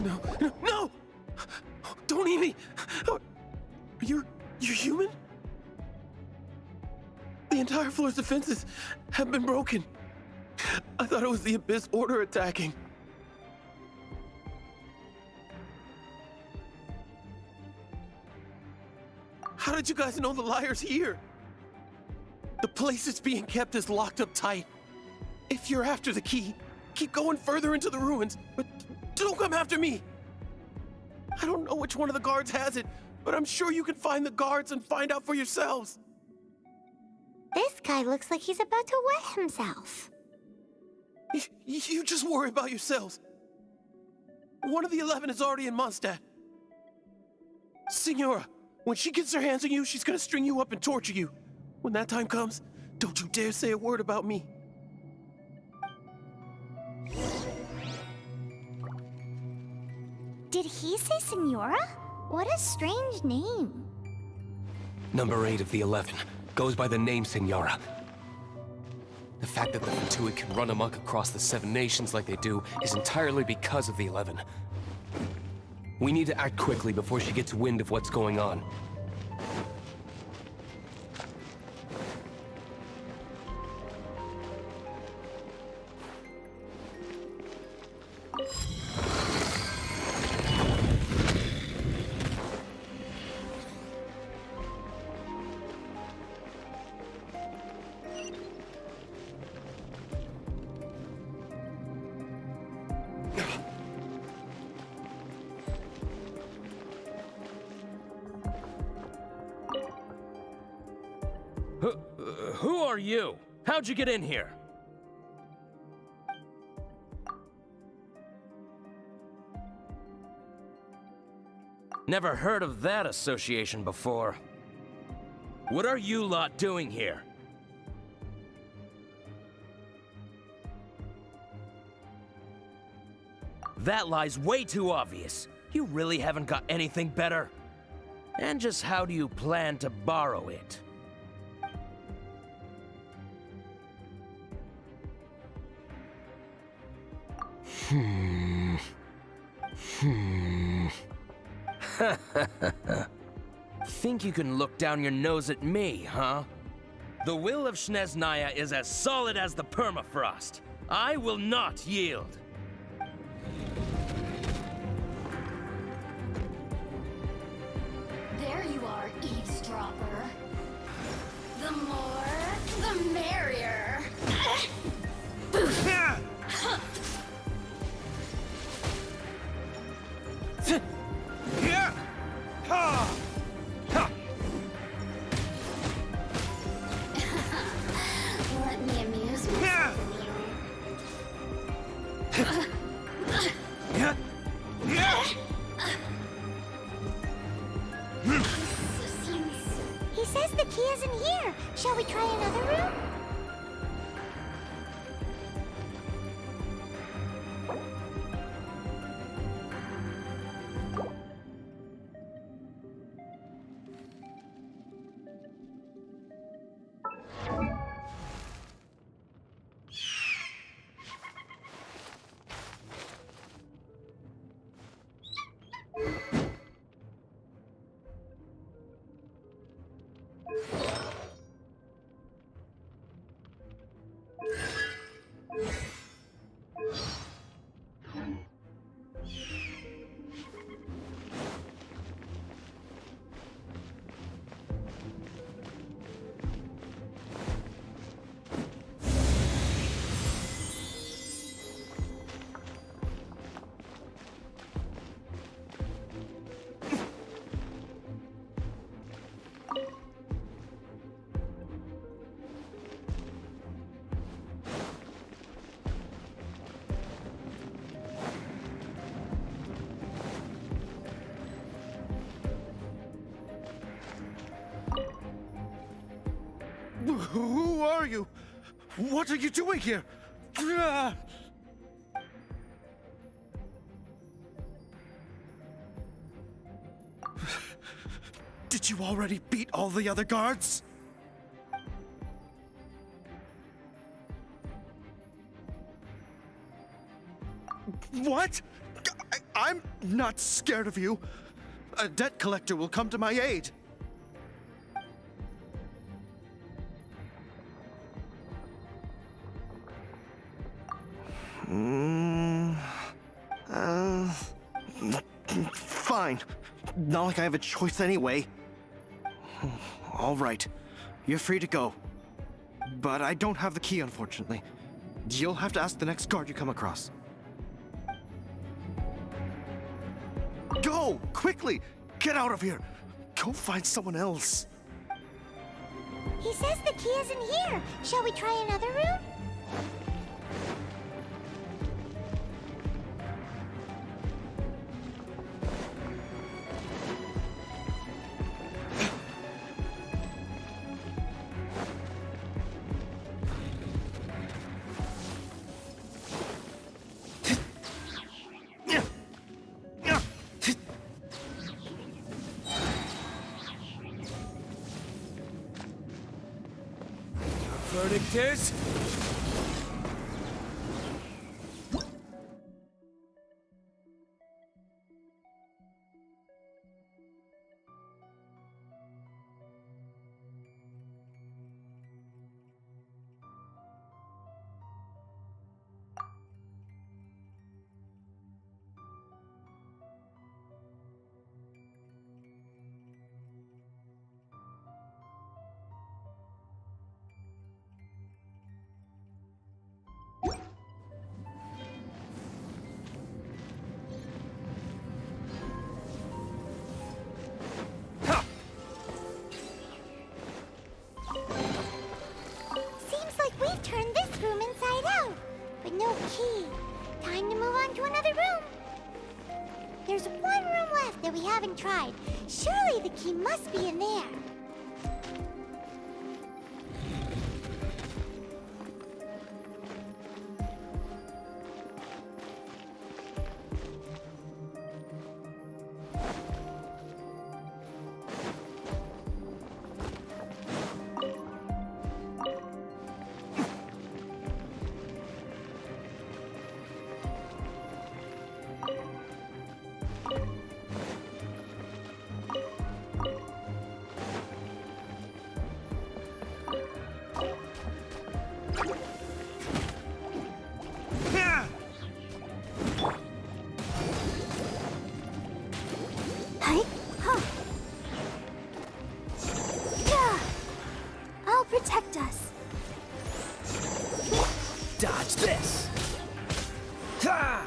No, no, no! Don't eat me! You're human? The entire floor's defenses have been broken. I thought it was the Abyss Order attacking. How did you guys know the liar's here? The place it's being kept is locked up tight. If you're after the key, keep going further into the ruins, but don't come after me. I don't know which one of the guards has it, but I'm sure you can find the guards and find out for yourselves. This guy looks like he's about to wet himself. You just worry about yourselves. One of the 11 is already in Mondstadt. Signora, when she gets her hands on you, she's gonna string you up and torture you. When that time comes, don't you dare say a word about me. Did he say Senora? What a strange name. Number 8 of the 11 goes by the name Senora. The fact that the Fatui can run amok across the 7 nations like they do is entirely because of the 11. We need to act quickly before she gets wind of what's going on. Who are you? How'd you get in here? Never heard of that association before. What are you lot doing here? That lie's way too obvious. You really haven't got anything better? And just how do you plan to borrow it? Think you can look down your nose at me, huh? The will of Snezhnaya is as solid as the permafrost. I will not yield. There you are, eavesdropper. The more, the merrier. Let me amuse myself He says the key isn't here. Shall we try another room? Who are you? What are you doing here? Did you already beat all the other guards? What? I'm not scared of you. A debt collector will come to my aid. Fine. Not like I have a choice anyway. All right. You're free to go. But I don't have the key, unfortunately. You'll have to ask the next guard you come across. Go! Quickly! Get out of here! Go find someone else. He says the key isn't here. Shall we try another room? Verdict is... Seems like we've turned this room inside out, but no key. Time to move on to another room. There's one room left that we haven't tried. Surely the key must be in there. I'll protect us. Dodge this! Ha!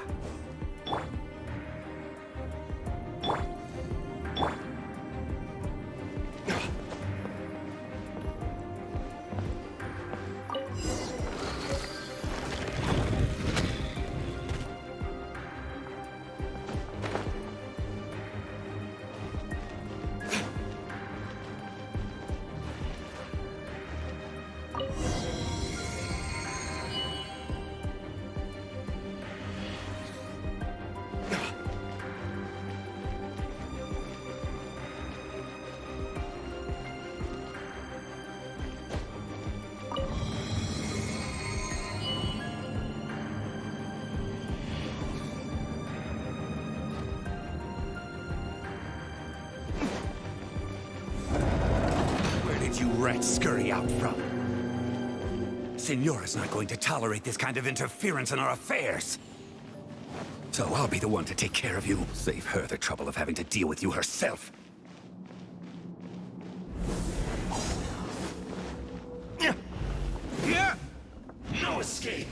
You rats scurry out from? Signora's not going to tolerate this kind of interference in our affairs. So I'll be the one to take care of you. Save her the trouble of having to deal with you herself. No escape.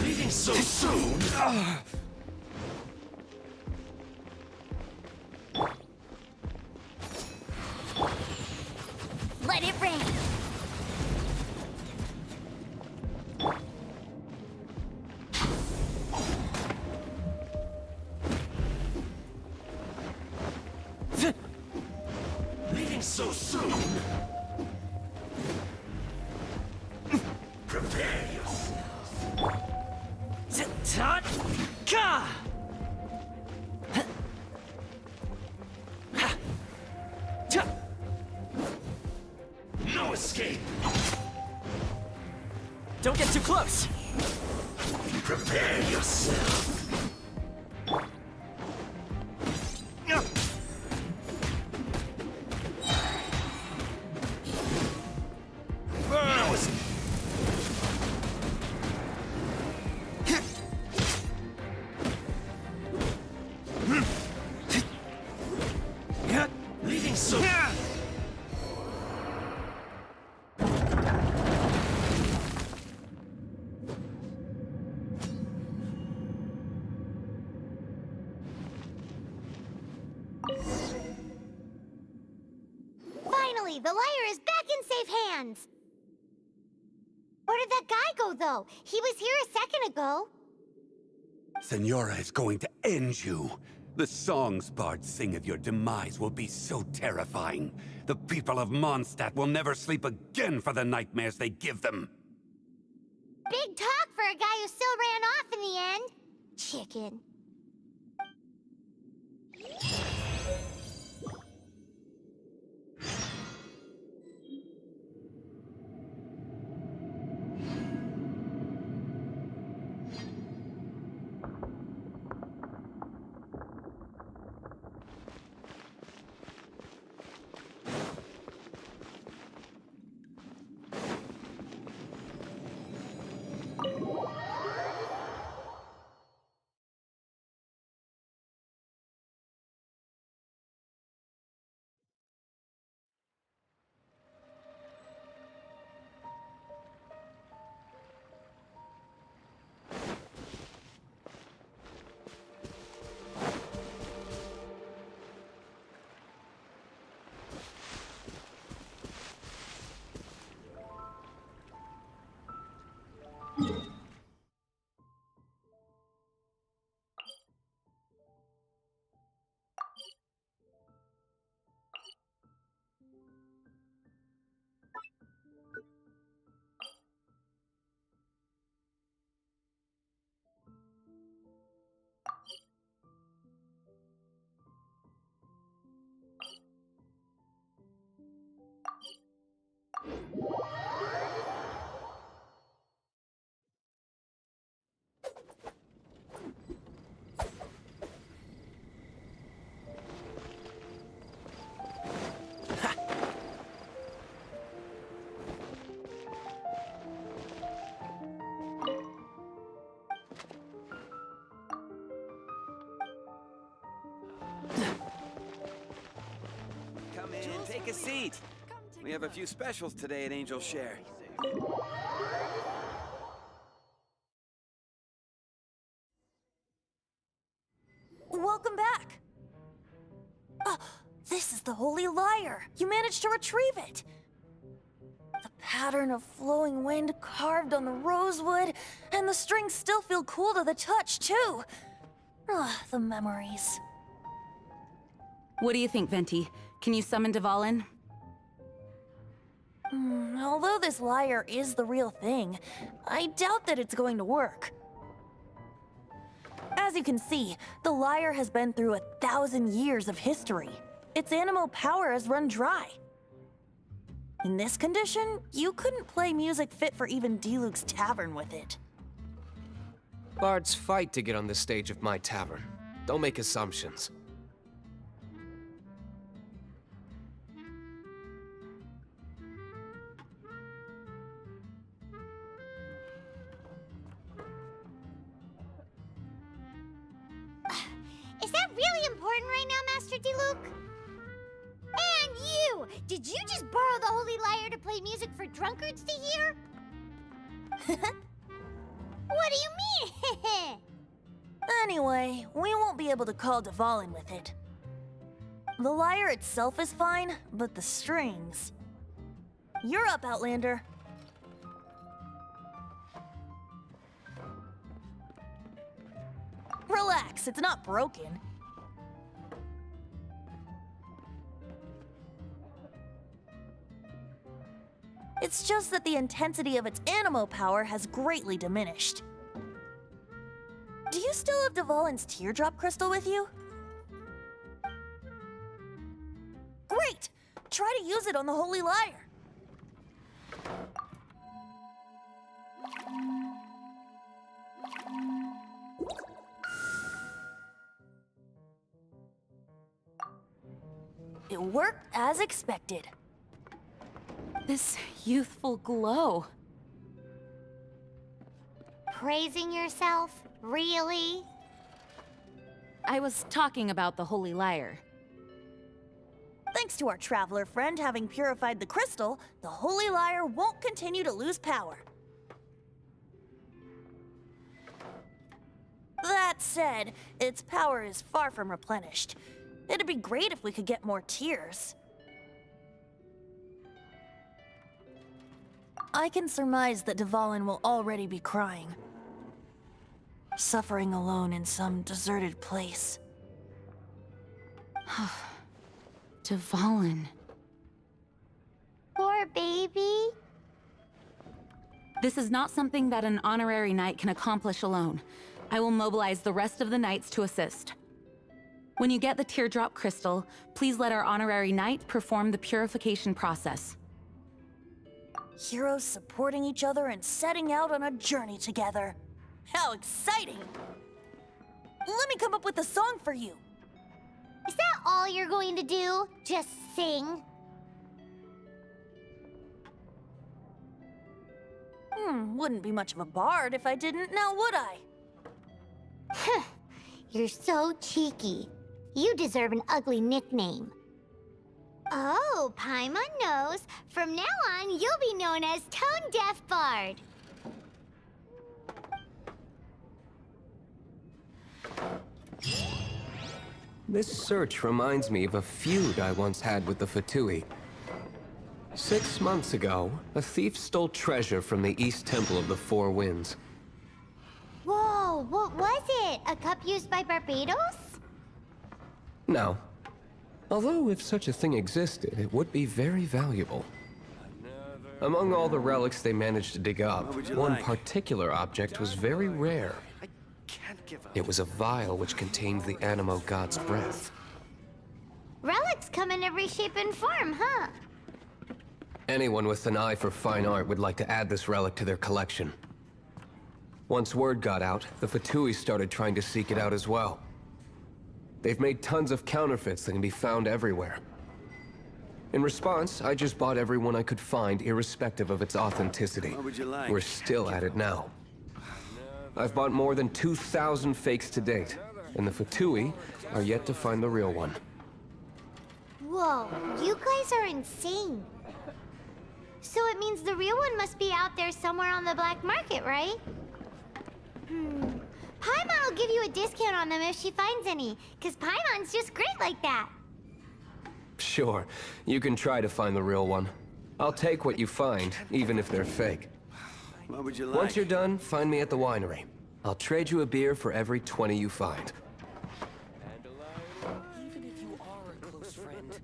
Leaving so soon? Let it rain. Leaving so soon? Prepare yourselves. No escape! Don't get too close! Prepare yourself! No escape! Leaving so... Finally, the lyre is back in safe hands! Where did that guy go, though? He was here a second ago. Senora is going to end you. The songs bards sing of your demise will be so terrifying. The people of Mondstadt will never sleep again for the nightmares they give them. Big talk for a guy who still ran off in the end. Chicken. Come in, take a seat. We have a few specials today at Angel Share. Welcome back! This is the Holy Lyre! You managed to retrieve it! The pattern of flowing wind carved on the rosewood, and the strings still feel cool to the touch, too! The memories. What do you think, Venti? Can you summon Dvalin? Although this lyre is the real thing, I doubt that it's going to work. As you can see, the lyre has been through 1,000 years of history. Its animal power has run dry. In this condition, you couldn't play music fit for even Diluc's tavern with it. Bards fight to get on the stage of my tavern. Don't make assumptions. Is that really important right now, Master Diluc? And you! Did you just borrow the Holy Lyre to play music for drunkards to hear? What do you mean? Anyway, we won't be able to call Dvalin with it. The lyre itself is fine, but the strings... You're up, Outlander. Relax, it's not broken. It's just that the intensity of its animo power has greatly diminished. Do you still have Dvalin's teardrop crystal with you? Great! try to use it on the Holy Lyre. It worked as expected. This youthful glow. Praising yourself? Really? I was talking about the Holy Lyre. Thanks to our traveler friend having purified the crystal, the Holy Lyre won't continue to lose power. That said, its power is far from replenished. It'd be great if we could get more tears. I can surmise that Dvalin will already be crying. Suffering alone in some deserted place. Dvalin. Poor baby. This is not something that an honorary knight can accomplish alone. I will mobilize the rest of the knights to assist. When you get the teardrop crystal, please let our honorary knight perform the purification process. Heroes supporting each other and setting out on a journey together. How exciting! Let me come up with a song for you. Is that all you're going to do? Just sing? Wouldn't be much of a bard if I didn't, now would I? You're so cheeky. You deserve an ugly nickname. Oh, Paimon knows. From now on, you'll be known as Tone Deaf Bard. This search reminds me of a feud I once had with the Fatui. 6 months ago, a thief stole treasure from the East Temple of the Four Winds. Whoa, what was it? A cup used by Barbados? No. Although if such a thing existed, it would be very valuable. Among all the relics they managed to dig up, one particular object was very rare. It was a vial which contained the Animo god's breath. Relics come in every shape and form, huh? Anyone with an eye for fine art would like to add this relic to their collection. Once word got out, the Fatui started trying to seek it out as well. They've made tons of counterfeits that can be found everywhere. In response, I just bought every one I could find, irrespective of its authenticity. What would you like? We're still at it now. I've bought more than 2,000 fakes to date, and the Fatui are yet to find the real one. Whoa, you guys are insane. So it means the real one must be out there somewhere on the black market, right? Paimon will give you a discount on them if she finds any, because Paimon's just great like that. Sure, you can try to find the real one. I'll take what you find, even if they're fake. What would you like? Once you're done, find me at the winery. I'll trade you a beer for every 20 you find. Even if you are a close friend.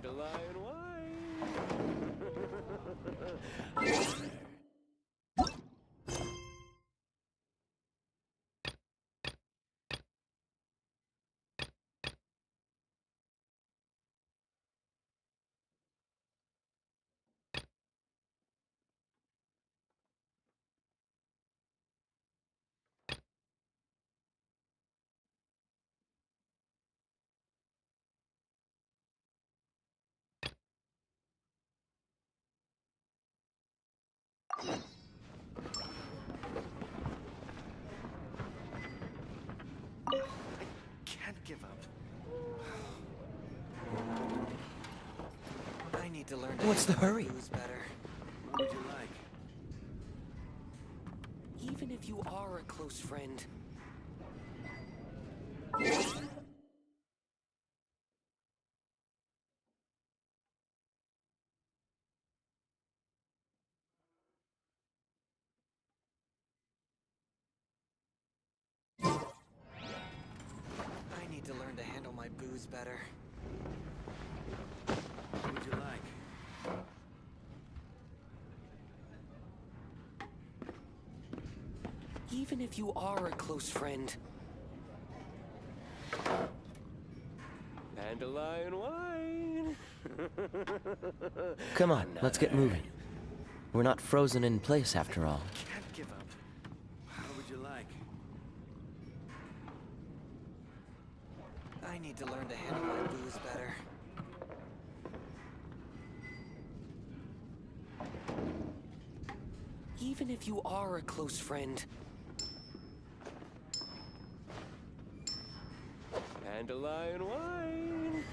Dandelion wine. Can't give up. I need to learn to What's the hurry? lose better. What would you like? Even if you are a close friend. booze better. What would you like? Even if you are a close friend. Dandelion wine. Come on, let's get moving. We're not frozen in place after all. Can't give up. What would you like? I need to learn to handle my booze better. Even if you are a close friend. Dandelion wine.